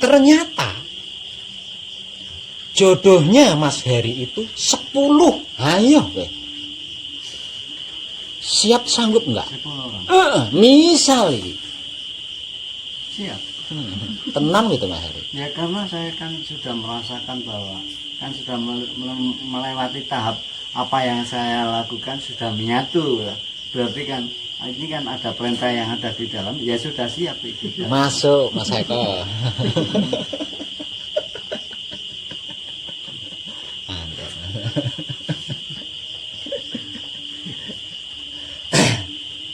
Ternyata jodohnya Mas Heri itu 10. Ayo, siap sanggup enggak? 10 orang. Misal ini. Siap. Tenang gitu Mas Heri. Ya karena saya kan sudah merasakan bahwa kan sudah melewati tahap apa yang saya lakukan sudah menyatu. Berarti kan ini kan ada perintah yang ada di dalam, ya sudah siap itu. Masuk Mas Eko.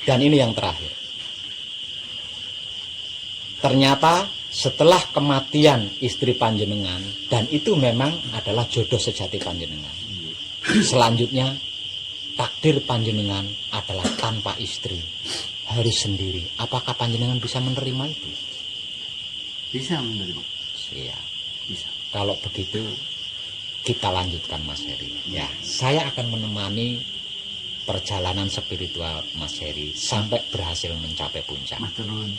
Dan ini yang terakhir. Ternyata setelah kematian istri panjenengan, dan itu memang adalah jodoh sejati panjenengan. Selanjutnya takdir panjenengan adalah tanpa istri, harus sendiri. Apakah panjenengan bisa menerima itu? Bisa menerima. Siap. Bisa. Kalau begitu kita lanjutkan Mas Heri. Ya, saya akan menemani perjalanan spiritual Mas Heri sampai berhasil mencapai puncak. Mas turun.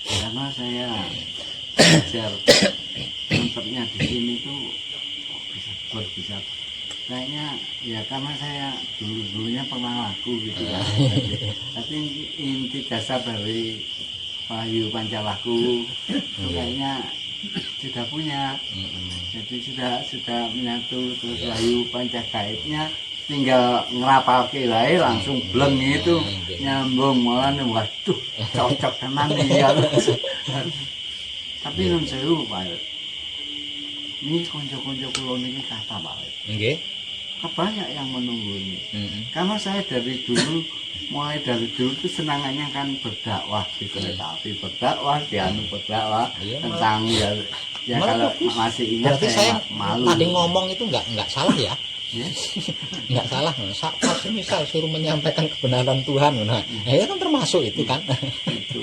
Karena saya belajar konsepnya di sini tuh bisa kayaknya ya karena saya dulunya pernah laku gitu ya. Tapi inti dasar dari Wahyu Pancalaku itu kayaknya sudah punya. Jadi sudah menyatu, terus Wahyu Pancagaibnya tinggal ngerapake wae langsung bleng itu nyambung, malah waduh cocok tenan ya. Tapi nun sewu Pak. Ini konco-konco kula niki kata Pak. Nggih. Kebanyak yang menunggu ini. Karena saya mulai dari dulu itu senangannya kan berdakwah di kereta api, berdakwah di berdakwah tentang ya kalau masih ingat berarti saya malu. tadi ngomong itu nggak salah ya? Nggak salah. Pas misal suruh menyampaikan kebenaran Tuhan, nah ya kan termasuk itu kan. Itu.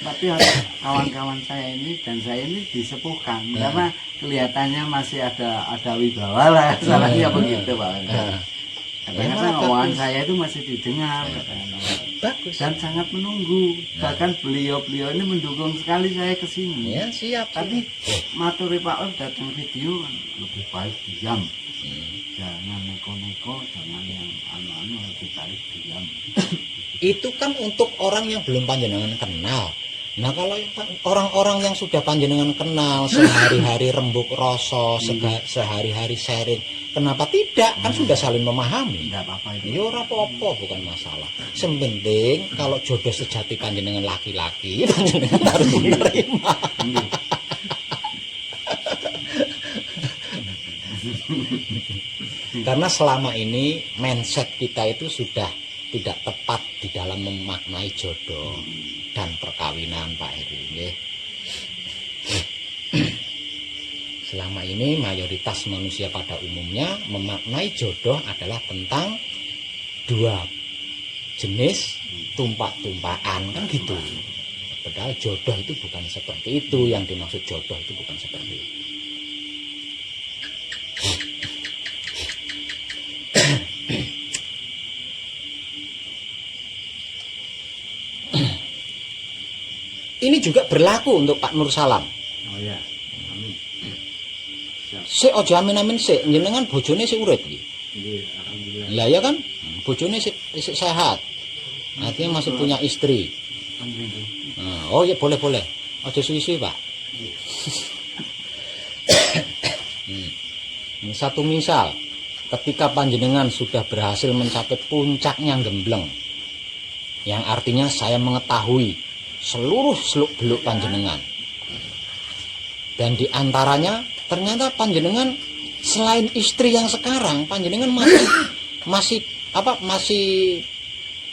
Tapi kawan-kawan saya ini dan saya ini disepuhkan karena kelihatannya masih ada wibawa lah, salahnya begitu Pak. Kadang-kadang omongan saya itu masih didengar. Bagus. Dan sangat menunggu. Bahkan beliau-beliau ini mendukung sekali saya ke sini. Ya, siap. Tapi maturi Pak Om datang video kan lebih baik diam. Jangan neko-neko, jangan yang anu-anu, lebih baik diam. Itu kan untuk orang yang belum panjenengan kenal. Nah kalau orang-orang yang sudah panjenengan kenal, sehari-hari rembuk rasa, sehari-hari sharing, kenapa tidak? Kan sudah saling memahami. Tidak apa-apa itu. Ya ora apa-apa, bukan masalah. Sepenting kalau jodoh sejati panjenengan laki-laki, panjenengan harus menerima. Karena selama ini mindset kita itu sudah tidak tepat di dalam memaknai jodoh dan perkawinan Pak Heri. Selama ini mayoritas manusia pada umumnya memaknai jodoh adalah tentang dua jenis tumpak-tumpakan kan gitu. Padahal jodoh itu bukan seperti itu, yang dimaksud jodoh itu bukan seperti itu. Ini juga berlaku untuk Pak Nur Salam. Oh ya. Amin. Si ojo amin si jenengan bojone si urip iki. Nggih, alhamdulillah. Lah ya kan? Bojone si sehat. Artinya masih punya istri. Nah, oh ya boleh. Ojo suwi-suwi, Pak. Satu misal, ketika panjenengan sudah berhasil mencapai puncaknya gembleng, yang artinya saya mengetahui seluruh seluk-beluk panjenengan, dan diantaranya ternyata panjenengan selain istri yang sekarang panjenengan masih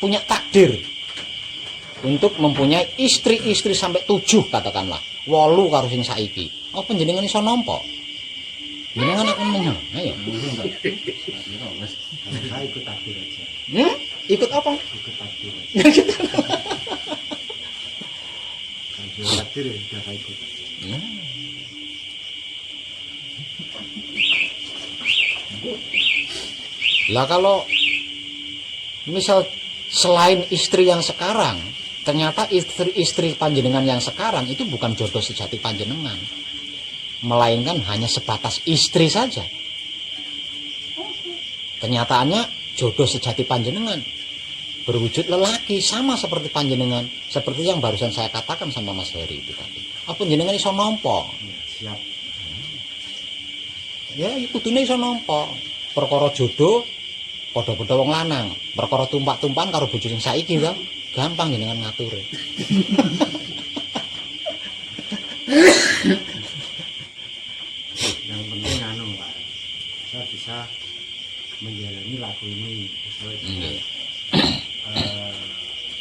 punya takdir untuk mempunyai istri-istri sampai 7 katakanlah, 8 karo sing saiki. Apa jenengan iso nampa? Jenengan akan menyang. Ayo. Kalau saya ikut takdir aja. Ikut apa? Ikut takdir aja. Kalau sudah takdir ya sudah saya ikut aja. Lah kalau misal selain istri yang sekarang, ternyata istri-istri panjenengan yang sekarang itu bukan jodoh sejati panjenengan, melainkan hanya sebatas istri saja. Kenyataannya jodoh sejati panjenengan berwujud lelaki, sama seperti panjenengan, seperti yang barusan saya katakan sama Mas Heri itu tadi. Apa jenengan iso nampa? Ya, siap. Ya kudune iso nampa. Perkara jodoh padha-padha wong lanang, perkara tumpak-tumpan karo bojo sing saiki to, gampang jenengan ngature. Yang penting anu Pak, saya bisa menjalani lagu ini sesuai dengan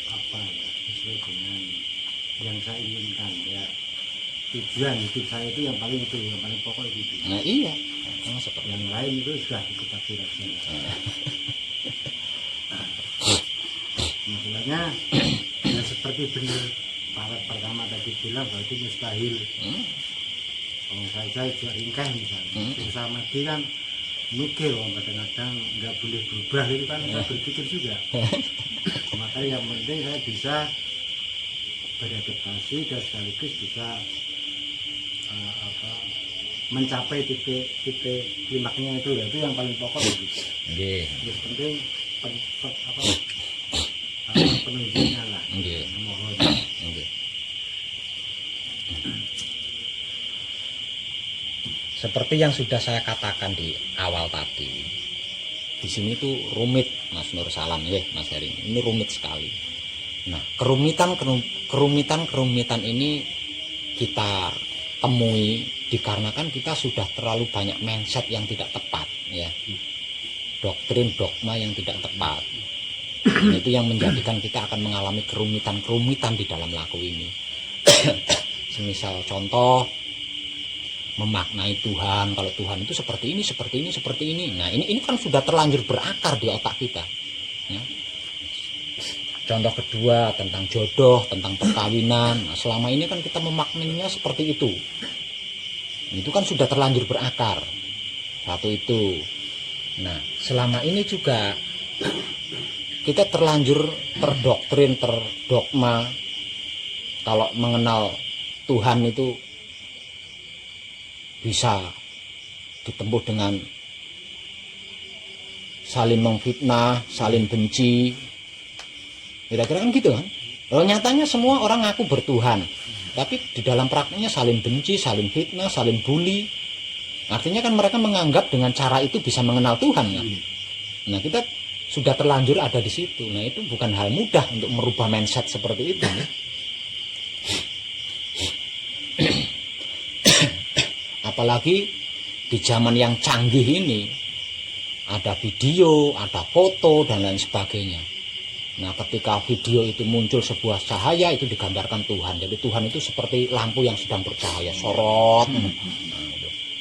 apa ya, sesuai dengan yang saya inginkan ya. Tujuan hidup saya itu yang paling pokok itu. Nah iya, seperti Yang lain itu sudah ikut takdir aja. Masalahnya ya seperti benar Pak pertama tadi bilang bahwa itu mustahil. Kalau saya juga ringkah misalnya, berusaha mati kan mikir, kadang-kadang nggak boleh berubah itu kan saya berpikir juga. Makanya yang penting saya bisa beradaptasi dan sekaligus bisa mencapai titik klimaknya itu yang paling pokok gitu. nggih. Yang penting penunjuknya lah. Nggih. Mohon. Nggih. Seperti yang sudah saya katakan di awal tadi, di sini tuh rumit, Mas Nur Salam, Mas Heri. Ini rumit sekali. Nah, kerumitan ini kita temui dikarenakan kita sudah terlalu banyak mindset yang tidak tepat, ya. Doktrin dogma yang tidak tepat. Nah, itu yang menjadikan kita akan mengalami kerumitan di dalam laku ini. Semisal contoh memaknai Tuhan, kalau Tuhan itu seperti ini. Nah, ini kan sudah terlanjur berakar di otak kita. Ya. Contoh kedua tentang jodoh, tentang perkawinan. Nah, selama ini kan kita memaknainya seperti itu. Itu kan sudah terlanjur berakar. Satu itu. Nah, selama ini juga kita terlanjur terdoktrin, terdogma kalau mengenal Tuhan itu bisa ditempuh dengan saling memfitnah, saling benci. Kira-kira kan gitu kan. Kalau nyatanya semua orang ngaku bertuhan, tapi di dalam prakteknya saling benci, saling fitnah, saling bully. Artinya kan mereka menganggap dengan cara itu bisa mengenal Tuhan kan. Nah, kita sudah terlanjur ada di situ. Nah, itu bukan hal mudah untuk merubah mindset seperti itu. Apalagi di zaman yang canggih ini, ada video, ada foto, dan lain sebagainya. Nah, ketika video itu muncul sebuah cahaya, itu digambarkan Tuhan. Jadi Tuhan itu seperti lampu yang sedang bercahaya, sorot. Nah,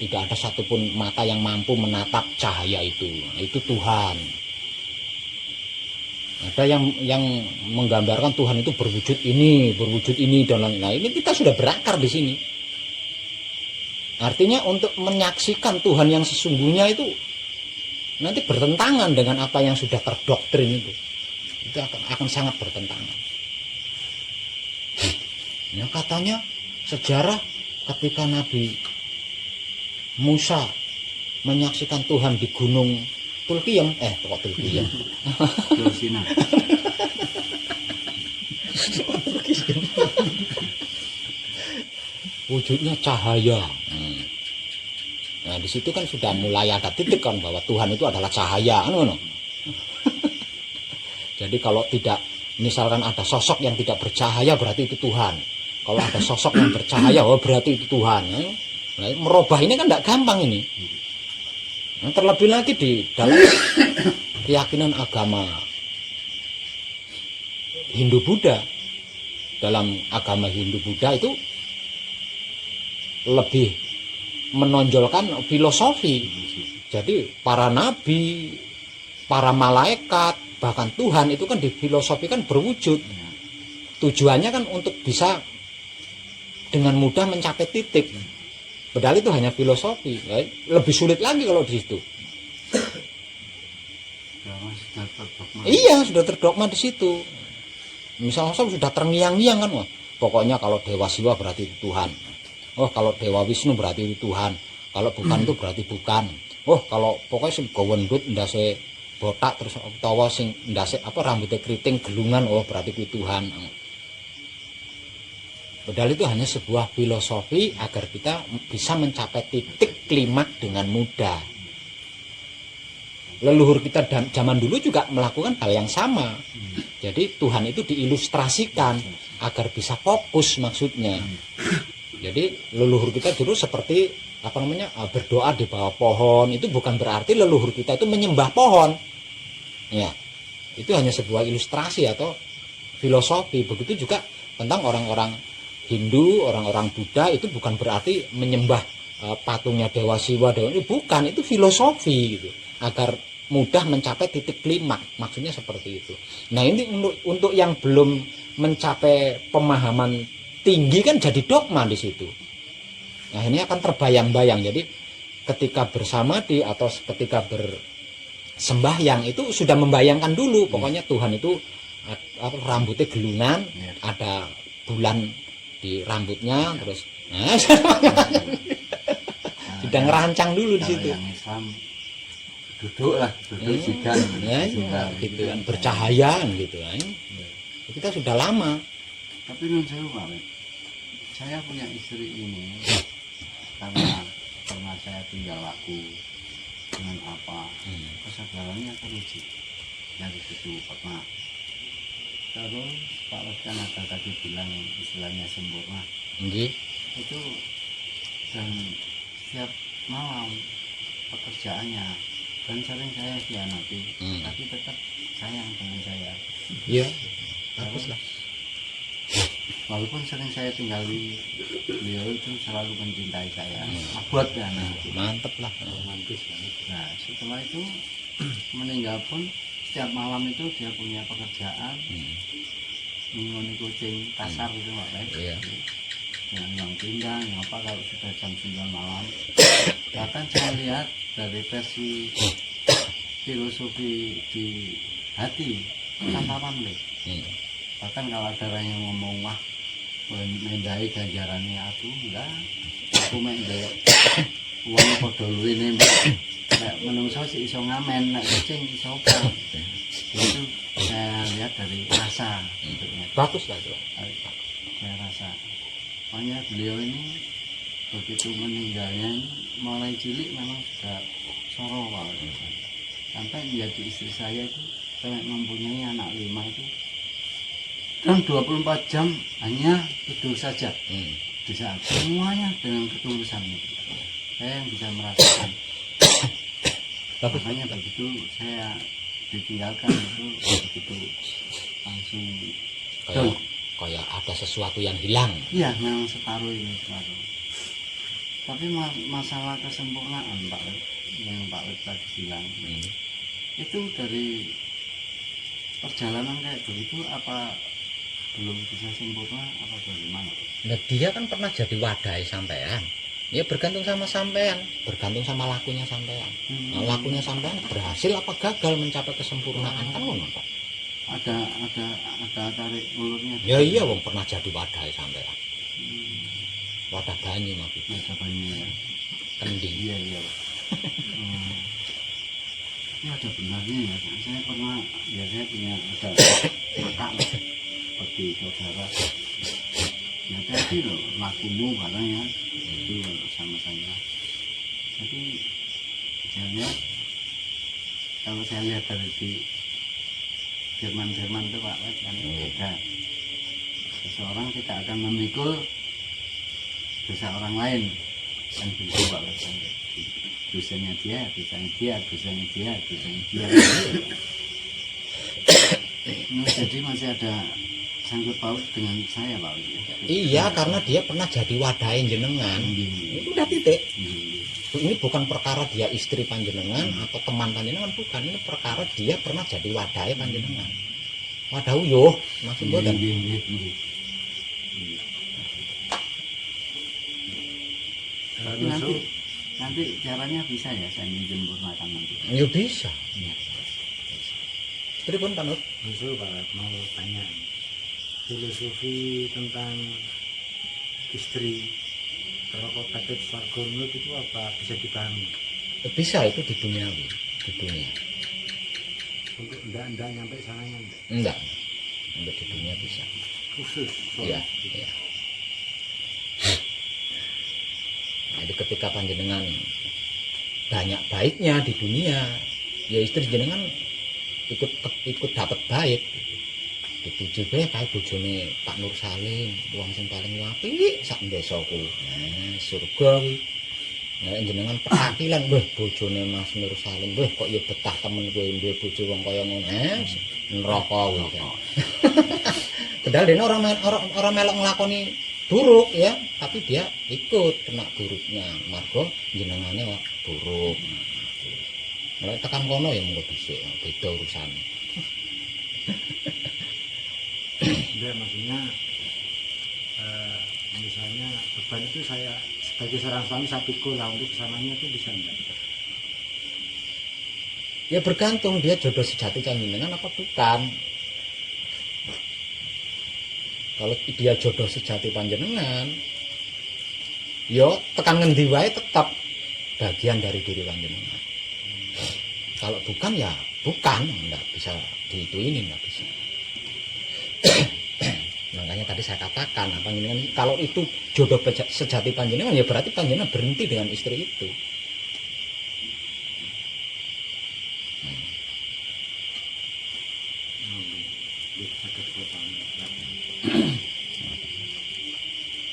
tidak ada satupun mata yang mampu menatap cahaya itu. Nah, itu Tuhan. Ada yang menggambarkan Tuhan itu berwujud ini, dan lain-lain. Nah, ini kita sudah berakar di sini. Artinya untuk menyaksikan Tuhan yang sesungguhnya itu nanti bertentangan dengan apa yang sudah terdoktrin itu. Itu akan sangat bertentangan. Ya, katanya sejarah ketika Nabi Musa menyaksikan Tuhan di gunung Tulkiyem, Tulkiyem. Tulsina. Wujudnya cahaya. Nah, di situ kan sudah mulai ada titik kan bahwa Tuhan itu adalah cahaya, kan ngono. Jadi kalau tidak, misalkan ada sosok yang tidak bercahaya berarti itu Tuhan. Kalau ada sosok yang bercahaya, berarti itu Tuhan. Nah, merubah ini kan tidak gampang ini. Nah, terlebih lagi di dalam keyakinan agama Hindu Buddha. Dalam agama Hindu Buddha itu lebih menonjolkan filosofi. Jadi para nabi, para malaikat, bahkan Tuhan itu kan difilosofikan berwujud. Tujuannya kan untuk bisa dengan mudah mencapai titik. Padahal itu hanya filosofi. Lebih sulit lagi kalau di situ. Sudah terdogma. Iya, sudah terdogma di situ. Misalnya sudah terngiang-ngiang kan, wah, pokoknya kalau Dewa Siwa berarti itu Tuhan. Oh, kalau Dewa Wisnu berarti itu Tuhan. Kalau bukan itu berarti bukan. Oh, kalau pokoknya sing gowendut ndase botak terus utawa sing ndase rambutnya keriting gelungan, oh berarti itu Tuhan. Padahal itu hanya sebuah filosofi agar kita bisa mencapai titik klimak dengan mudah. Leluhur kita zaman dulu juga melakukan hal yang sama. Jadi Tuhan itu diilustrasikan agar bisa fokus maksudnya. Jadi leluhur kita dulu seperti berdoa di bawah pohon. Itu bukan berarti leluhur kita itu menyembah pohon. Ya, itu hanya sebuah ilustrasi atau filosofi. Begitu juga tentang orang-orang Hindu, orang-orang Buddha itu bukan berarti menyembah patungnya Dewa Siwa, itu bukan, itu filosofi gitu. Agar mudah mencapai titik klimak, maksudnya seperti itu. Nah, ini untuk yang belum mencapai pemahaman tinggi kan jadi dogma di situ. Nah, ini akan terbayang-bayang. Jadi ketika bersamadhi atau ketika bersembahyang itu sudah membayangkan dulu, pokoknya Tuhan itu rambutnya gelungan, ada bulan di rambutnya, terus sudah ngerancang dulu di situ. Yang Islam duduk sidang, gitu kan, bercahaya gitu kan. Kita sudah lama. Tapi nun saya punya istri ini karena pernah saya tinggal laku dengan apa, kesadarannya teruji dari situ pernah. Terus Pak Los kan ada tadi bilang istilahnya sempurna. Itu dan setiap malam pekerjaannya dan sering saya hianati, tapi tetap sayang dengan saya. Iya, bagus lah. Walaupun sering saya tinggali, beliau itu selalu mencintai saya. Abot ya, mantep lah. Nah, setelah itu meninggal pun setiap malam itu dia punya pekerjaan, mengoni kucing kasar gitu Pak. Iya. Yang pinggang, yang apa kalau sudah jam 9 malam. Bahkan saya lihat dari versi filosofi di hati tanpa pamrih. Bahkan kalau ada orang yang ngomong wah mendai ganjarannya aku mendai uang podo luwine nek menungso sih iso ngamen, nek kucing iso apa. Itu saya lihat dari rasa bentuknya. Bagus lah itu. Saya rasa. Makanya beliau ini begitu meninggalnya mulai cilik memang sudah soro sampai menjadi istri saya itu sampai mempunyai anak 5 itu dan 24 jam hanya tidur saja. Di saat semuanya dengan ketulusan itu saya yang bisa merasakan. Makanya begitu saya ditinggalkan itu begitu langsung kayak ada sesuatu yang hilang. Iya, memang separuh ini separuh. Tapi masalah kesempurnaan Pak Lek, yang Pak Lek tadi bilang, itu dari perjalanan kayak begitu apa belum bisa sempurna apa bagaimana? Nah, dia kan pernah jadi wadai sampean. Ya bergantung sama sampean, bergantung sama lakunya sampean. Nah, lakunya sampean berhasil apa gagal mencapai kesempurnaan kan ngono Pak. Ada tarik ulurnya. Ya iya wong pernah jadi wadai sampean. Wadah banyu maksudnya. Wadah banyu ya. Kending. Iya. Ini ada benarnya ya. Saya pernah saya punya ada kakak seperti saudara. Hati-hati loh lakumu katanya itu sama saya. Jadi saya lihat kalau saya lihat dari di Jerman itu Pak kan beda. Seseorang tidak akan memikul dosa orang lain kan begitu Pak kan. Dosanya dia. Nah, jadi masih ada sangkut paut dengan saya Pak. Iya, karena dia pernah jadi wadahe jenengan. Iya. Itu udah titik. Iya. Ini bukan perkara dia istri panjenengan atau teman panjenengan, bukan. Ini perkara dia pernah jadi wadahe panjenengan. Wadahu yo, maksud Iya, dan iya, iya, iya. Tapi nanti caranya bisa ya saya menyempurnakan nanti. ya bisa. Iya. Istri pun panut. Justru Pak mau tanya filosofi tentang istri kalau paket swargono itu apa bisa dipahami? Bisa itu di duniawi, di dunia. Untuk enggak nyampe sananya enggak? Enggak. Untuk di dunia bisa. Khusus. Iya, iya. Jadi ketika panjenengan banyak baiknya di dunia, ya istri jenengan ikut dapat baik. Dipuji bae kae bojone Pak Nur Salim, wong sing paling apik sak desaku. Nah, surga kuwi. Nek jenengan pekakilan, wah bojone Mas Nur Salim, wah kok ya betah temen kowe duwe bojo wong kaya ngono. Neraka kuwi. Padahal dene orang melok nglakoni buruk ya, tapi dia ikut kena buruknya. Margo jenengane kok buruk. Nek tekan kono ya mengko dhisik, beda urusane. Enggak, maksudnya misalnya beban itu saya sebagai seorang suami saya pikul lah untuk kesananya itu bisa enggak? Ya bergantung dia jodoh sejati panjenengan apa bukan. Kalau dia jodoh sejati panjenengan, yo tekan ngendi wae tetap bagian dari diri panjenengan. Kalau bukan ya bukan, enggak bisa ini enggak bisa. Makanya tadi saya katakan panjenengan kalau itu jodoh sejati panjenengan ya berarti panjenengan berhenti dengan istri itu.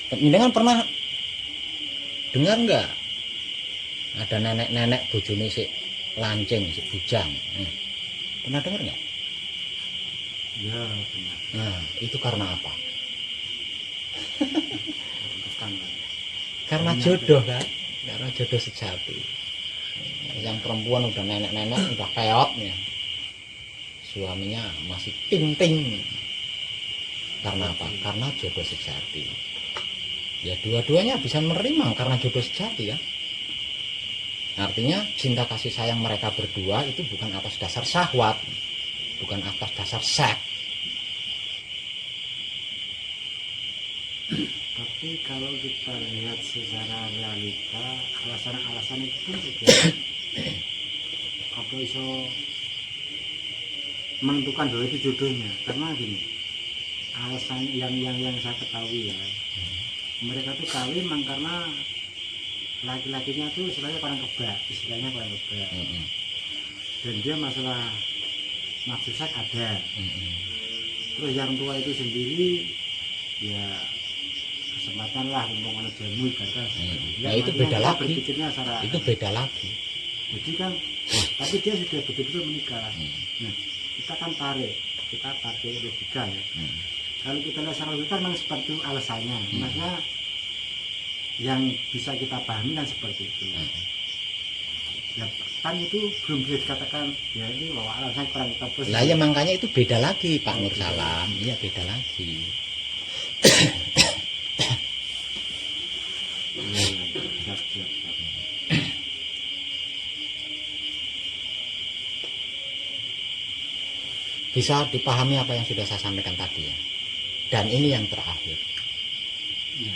Panjenengan pernah dengar enggak ada nenek-nenek bojone sik lancing, sik bujang? Pernah dengar enggak? Ya, benar. Nah, itu karena apa? Bukan. Karena jodoh kan? Karena jodoh sejati. Yang perempuan udah nenek-nenek, udah keot ya. Suaminya masih ting-ting. Karena apa? Karena jodoh sejati. Ya dua-duanya bisa menerima karena jodoh sejati ya. Artinya cinta kasih sayang mereka berdua itu bukan atas dasar syahwat, bukan atas dasar seks. Tapi kalau kita lihat secara realita, alasan-alasan itu pun juga apa iso menentukan bahwa itu jodohnya. Karena gini, alasan yang saya ketahui ya, mereka tuh kawin memang karena laki-lakinya tuh istilahnya kurang kebak, dan dia masalah nafsu seks ada. Terus yang tua itu sendiri ya kesempatan lah untuk ada jamu ibadah. Nah itu beda lagi. Berpikirnya secara Itu beda lagi. jadi kan, tapi dia sudah betul-betul menikah. Nah, kita kan kita pakai logika ya. Kalau kita lihat secara logika memang seperti itu alasannya. Maksudnya yang bisa kita pahami kan seperti itu. Ya, kan itu belum bisa dikatakan ya ini bahwa alasannya kurang tepat. Lah ya makanya itu beda lagi Pak Nur Salam. Iya beda lagi. Siap. Bisa dipahami apa yang sudah saya sampaikan tadi ya. Dan ini yang terakhir. Ya.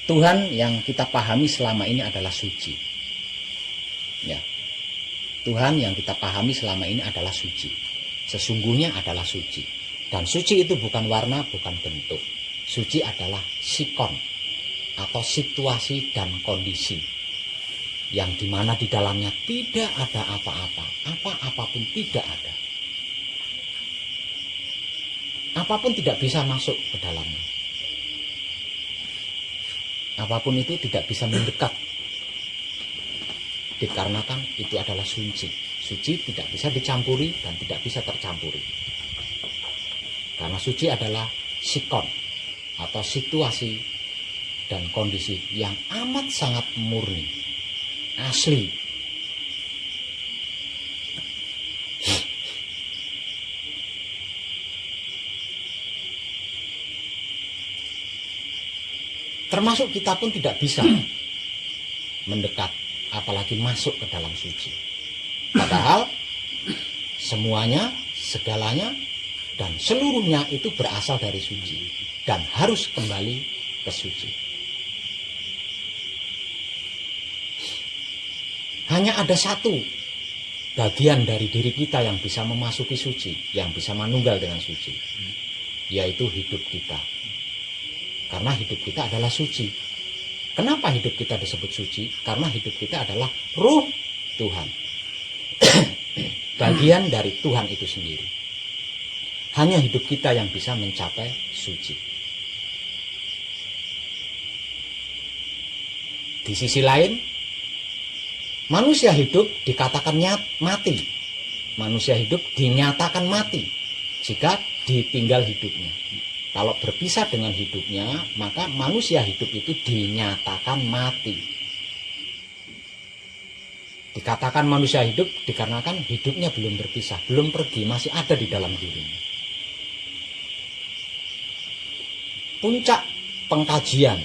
Tuhan yang kita pahami selama ini adalah suci. Ya. Tuhan yang kita pahami selama ini adalah suci. Sesungguhnya adalah suci. Dan suci itu bukan warna, bukan bentuk. Suci adalah sikon atau situasi dan kondisi yang dimana di dalamnya tidak ada apa-apa, apa-apapun tidak ada. Apapun tidak bisa masuk ke dalamnya. Apapun itu tidak bisa mendekat. Dikarenakan itu adalah suci. Suci tidak bisa dicampuri dan tidak bisa tercampuri. Karena suci adalah sikon atau situasi dan kondisi yang amat sangat murni, asli. Termasuk kita pun tidak bisa mendekat, apalagi masuk ke dalam suci. Padahal semuanya, segalanya, dan seluruhnya itu berasal dari suci dan harus kembali ke suci. Hanya ada satu bagian dari diri kita yang bisa memasuki suci, yang bisa manunggal dengan suci, yaitu hidup kita. Karena hidup kita adalah suci. Kenapa hidup kita disebut suci? Karena hidup kita adalah ruh Tuhan. Bagian dari Tuhan itu sendiri. Hanya hidup kita yang bisa mencapai suci. Di sisi lain, manusia hidup dikatakan mati. Manusia hidup dinyatakan mati jika ditinggal hidupnya. Kalau berpisah dengan hidupnya, maka manusia hidup itu dinyatakan mati. Dikatakan manusia hidup dikarenakan hidupnya belum berpisah, belum pergi, masih ada di dalam dirinya. Puncak pengkajian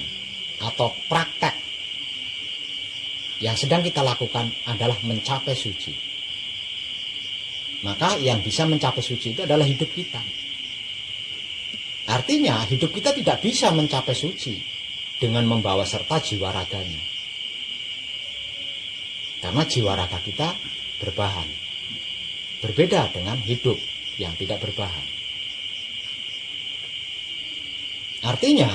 atau praktek yang sedang kita lakukan adalah mencapai suci. Maka yang bisa mencapai suci itu adalah hidup kita. Artinya hidup kita tidak bisa mencapai suci dengan membawa serta jiwa raganya. Karena jiwa raga kita berbahan. Berbeda dengan hidup yang tidak berbahan. Artinya,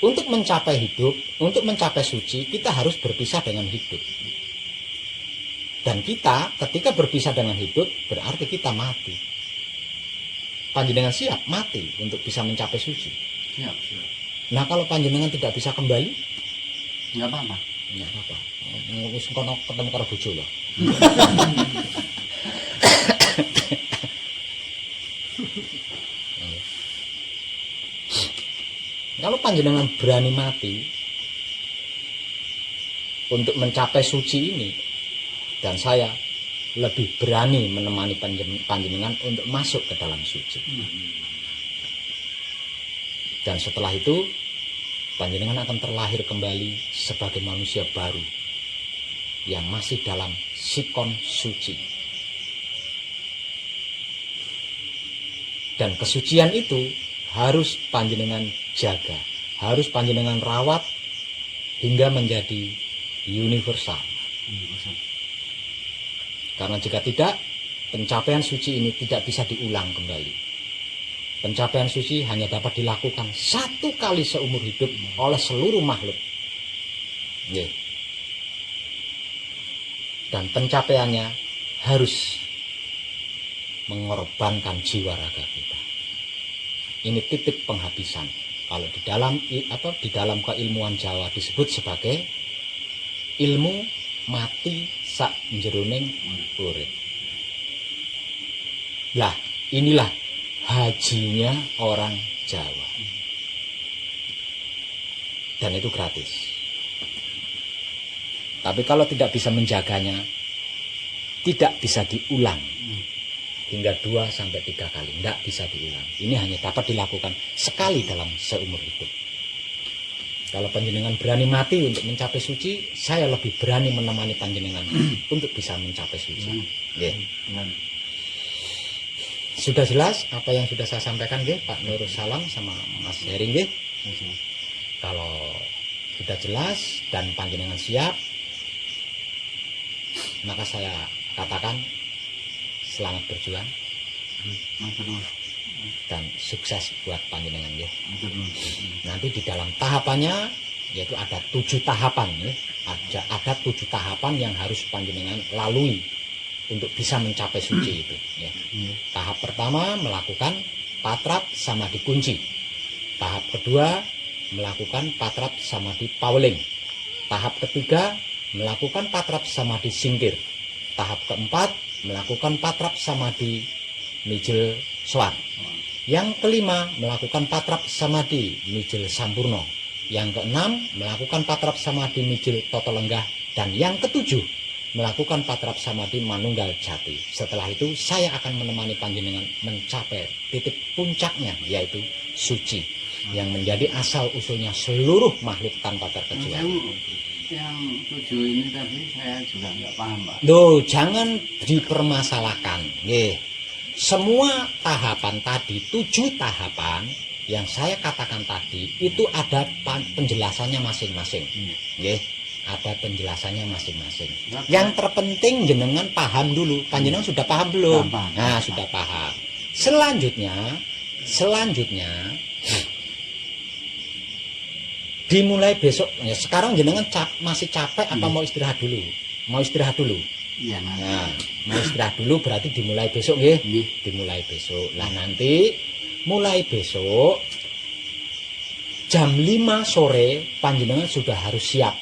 untuk mencapai hidup, untuk mencapai suci, kita harus berpisah dengan hidup. Dan kita, ketika berpisah dengan hidup, berarti kita mati. Panjenengan siap mati untuk bisa mencapai suci. Siap. Nah, kalau panjenengan tidak bisa kembali, Nggak apa-apa. ya apa? Wis kono ketemu karo bojo lho. Kalau panjenengan berani mati untuk mencapai suci ini, dan saya lebih berani menemani panjenengan untuk masuk ke dalam suci. Dan setelah itu, panjenengan akan terlahir kembali sebagai manusia baru yang masih dalam sikon suci. Dan kesucian itu harus panjenengan jaga, harus panjenengan rawat hingga menjadi universal. Karena jika tidak, pencapaian suci ini tidak bisa diulang kembali. Pencapaian suci hanya dapat dilakukan satu kali seumur hidup oleh seluruh makhluk. Dan pencapaiannya harus mengorbankan jiwa raga kita. Ini titik penghabisan. Kalau di dalam keilmuan Jawa disebut sebagai ilmu mati sak njeroning urip. Lah, inilah hajinya orang Jawa. Dan itu gratis. Tapi kalau tidak bisa menjaganya, tidak bisa diulang hingga 2-3 kali. Tidak bisa diulang. Ini hanya dapat dilakukan sekali dalam seumur hidup. Kalau panjenengan berani mati untuk mencapai suci, saya lebih berani menemani panjenengan untuk bisa mencapai suci. Sudah jelas apa yang sudah saya sampaikan, Pak Nur Salam sama Mas Hering. Kalau sudah jelas dan panjenengan siap, maka saya katakan selamat berjuang dan sukses buat panjenengan. Nanti di dalam tahapannya, yaitu ada 7 tahapan, ada 7 tahapan yang harus panjenengan lalui untuk bisa mencapai suci itu. Tahap pertama melakukan patrap samadhi kunci. Tahap kedua melakukan patrap samadhi pauling. Tahap ketiga melakukan patrap samadhi singkir. Tahap keempat melakukan patrap samadhi mijil swan. Yang kelima, melakukan patrap samadhi mijil sampurno. Yang keenam, melakukan patrap samadhi mijil toto lenggah. Dan yang ketujuh, melakukan patrap samadhi manunggal jati. Setelah itu saya akan menemani panjenengan mencapai titik puncaknya, yaitu suci, yang menjadi asal usulnya seluruh makhluk tanpa terkecuali. Yang 7 ini tadi saya juga nggak paham, Pak. Loh, jangan dipermasalahkan. Nggih. Semua tahapan tadi, 7 tahapan yang saya katakan tadi, itu ada penjelasannya masing-masing. Nggih. Ada penjelasannya masing-masing. Yang terpenting jenengan paham dulu. Panjenengan sudah paham belum? Paham. Nah, sudah paham. Selanjutnya dimulai besok. Ya, sekarang jenengan masih capek apa mau istirahat dulu? Mau istirahat dulu. Iya, nanti. Nah, mau istirahat dulu berarti dimulai besok nggih. Nggih. Dimulai besok. Lah nanti mulai besok jam 5 sore panjenengan sudah harus siap.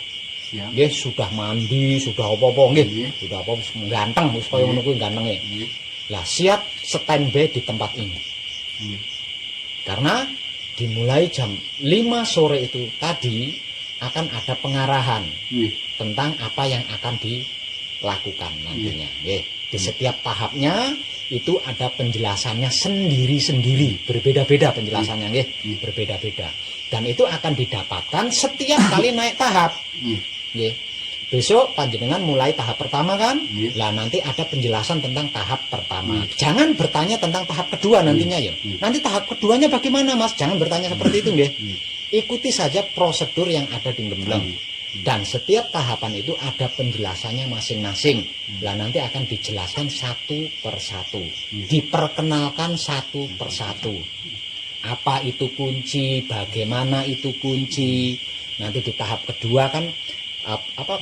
Siap. Nggih, sudah mandi, sudah apa-apa nggih. Nggih. Sudah apa ganteng wis kaya ngono kuwi gantenge. Nggih. Lah siap standby di tempat ini. Nggih. Karena dimulai jam 5 sore itu tadi akan ada pengarahan Nggih. tentang apa yang akan dilakukan nantinya. Nggih. Di setiap tahapnya itu ada penjelasannya sendiri-sendiri, berbeda-beda penjelasannya nggih, berbeda-beda. Dan itu akan didapatkan setiap kali naik tahap. Nggih. Besok panjenengan mulai tahap pertama kan? Nggih. Lah nanti ada penjelasan tentang tahap pertama. Jangan bertanya tentang tahap kedua nantinya ya. Nanti tahap keduanya bagaimana, Mas? Jangan bertanya seperti itu nggih. Ikuti saja prosedur yang ada di Gembleng. Dan setiap tahapan itu ada penjelasannya masing-masing. Lah nanti akan dijelaskan satu persatu. Diperkenalkan satu persatu. Apa itu kunci, bagaimana itu kunci. Nanti di tahap kedua kan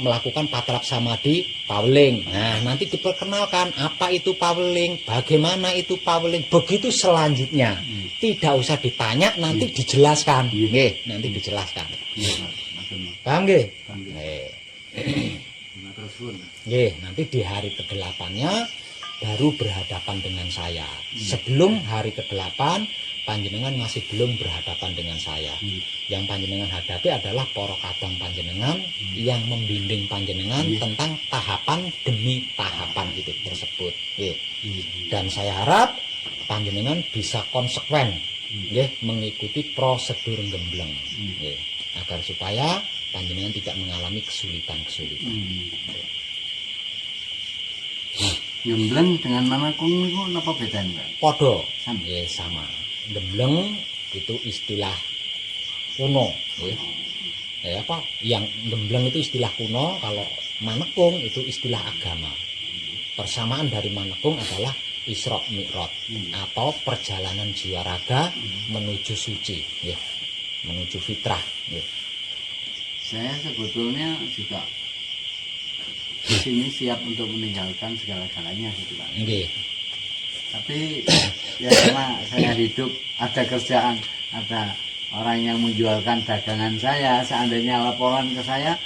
melakukan patrap samadhi paweling. Nah, nanti diperkenalkan apa itu paweling, bagaimana itu paweling. Begitu selanjutnya. Tidak usah ditanya, nanti dijelaskan. Nggih, nanti dijelaskan. Paham nggih? Nggih. Nggih, nanti di hari ke-8-nya baru berhadapan dengan saya. Sebelum hari ke-8 panjenengan masih belum berhadapan dengan saya. Yang panjenengan hadapi adalah para kadang panjenengan yang membimbing panjenengan tentang tahapan demi tahapan itu tersebut. Dan saya harap panjenengan bisa konsekuen mengikuti prosedur Gembleng. Agar supaya panjenengan tidak mengalami kesulitan-kesulitan. Gembleng dengan Manakung itu apa bedanya? Podo, Sama. sama. Gembleng itu istilah kuno, yang Gembleng itu istilah kuno, kalau Manekung itu istilah agama. Persamaan dari Manekung adalah Isra Mi'raj atau perjalanan jiwa raga menuju suci, menuju fitrah. Saya sebetulnya juga di sini siap untuk meninggalkan segala-galanya gitu Pak. Nggih. Tapi ya karena saya hidup, ada kerjaan, ada orang yang menjualkan dagangan saya, seandainya laporan ke saya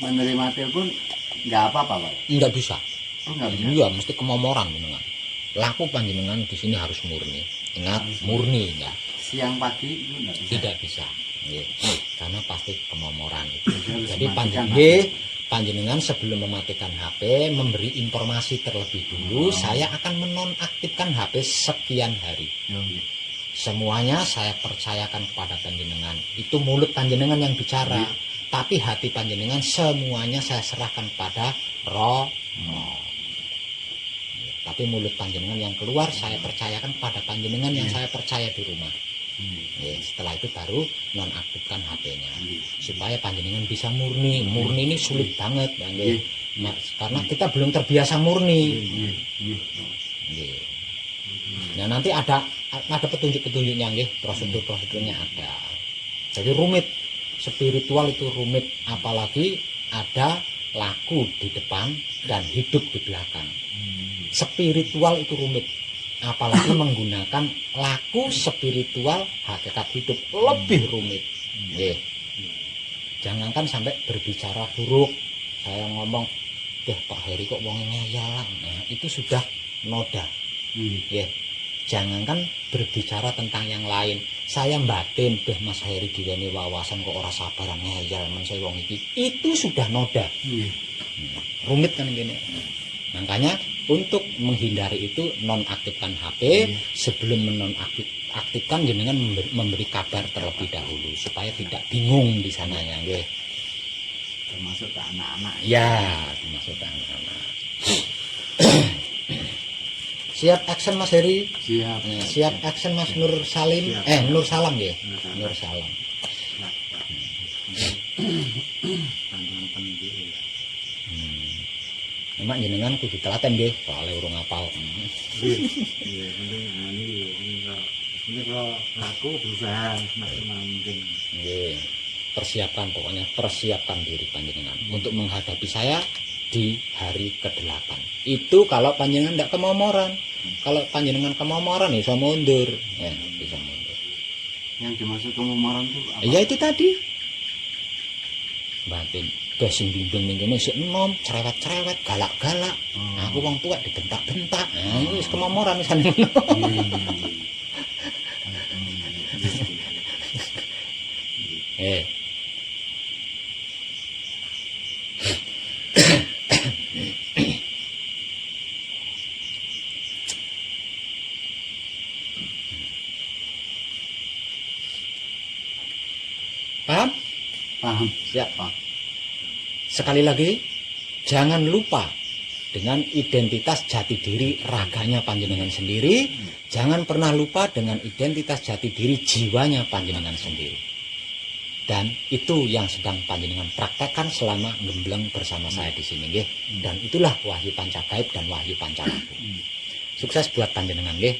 menerima telepon nggak apa-apa Pak. Nggak bisa. Oh, nggak bisa. Iya, mesti kemomoran jenengan. Laku panjenengan di sini harus murni. Ingat, murni ya. Siang pagi itu nggak bisa. Tidak bisa. Nggih. Karena pasti kemomoran. Harus Jadi mematikan panjenengan sebelum mematikan HP memberi informasi terlebih dulu, saya akan menonaktifkan HP sekian hari. Semuanya saya percayakan kepada panjenengan. Itu mulut panjenengan yang bicara, tapi hati panjenengan semuanya saya serahkan kepada Roh. Tapi mulut panjenengan yang keluar saya percayakan kepada panjenengan yang saya percaya di rumah. Setelah itu baru nonaktifkan HP-nya supaya panjenengan bisa murni. Murni ini sulit banget, karena kita belum terbiasa murni. Nah, nanti ada petunjuk-petunjuknya, prosedur-prosedurnya ada. Jadi rumit, spiritual itu rumit, apalagi ada laku di depan dan hidup di belakang. Spiritual itu rumit. Apalagi menggunakan laku spiritual hakikat hidup lebih rumit. Jangankan sampai berbicara buruk. Saya ngomong, Pak Heri kok wong ngeyel. Nah, itu sudah noda. jangankan berbicara tentang yang lain. Saya batin, beh Mas Heri diweni wawasan kok ora sabaran ngeyel men saya wong iki. Itu sudah noda. Iya. Rumit kan gini. Makanya untuk menghindari itu nonaktifkan HP, sebelum menonaktifkan jenengan memberi kabar terlebih dahulu supaya tidak bingung di sananya nggih. Termasuk ke anak-anak. Ya, termasuk ke anak-anak. Siap action Mas Heri? Siap. Siap action Mas Nur Salim? Siap. Nur Salam ya? Nur Salam. Pandangan pendidik ya. Memang jenengan kudu telaten nggih, soalnya urung apal. Iya, ini kalau aku berusaha semaksimal mungkin. Nggih. Persiapkan pokoknya, persiapkan diri panjenengan untuk menghadapi saya di hari ke-8. Itu kalau panjenengan tidak kemomoran. Kalau panjenengan kemomoran ya bisa mundur. Ya, bisa mundur. Yang dimaksud kemumaran itu apa? Ya itu tadi. Batin. Sing bimbing ning kene sik enom, cerewet-cerewet, galak-galak. Nah, aku wong tuwek dibentak-bentak. Nah, itu wis kemomoran wis ngono. Paham? Paham. Siap, Pak. Sekali lagi, jangan lupa dengan identitas jati diri raganya panjenengan sendiri. Jangan pernah lupa dengan identitas jati diri jiwanya panjenengan sendiri. Dan itu yang sedang panjenengan praktekkan selama gembleng bersama saya di sini, nggih. Dan itulah wahyu pancagaib dan wahyu pancalaku. Sukses buat panjenengan, nggih.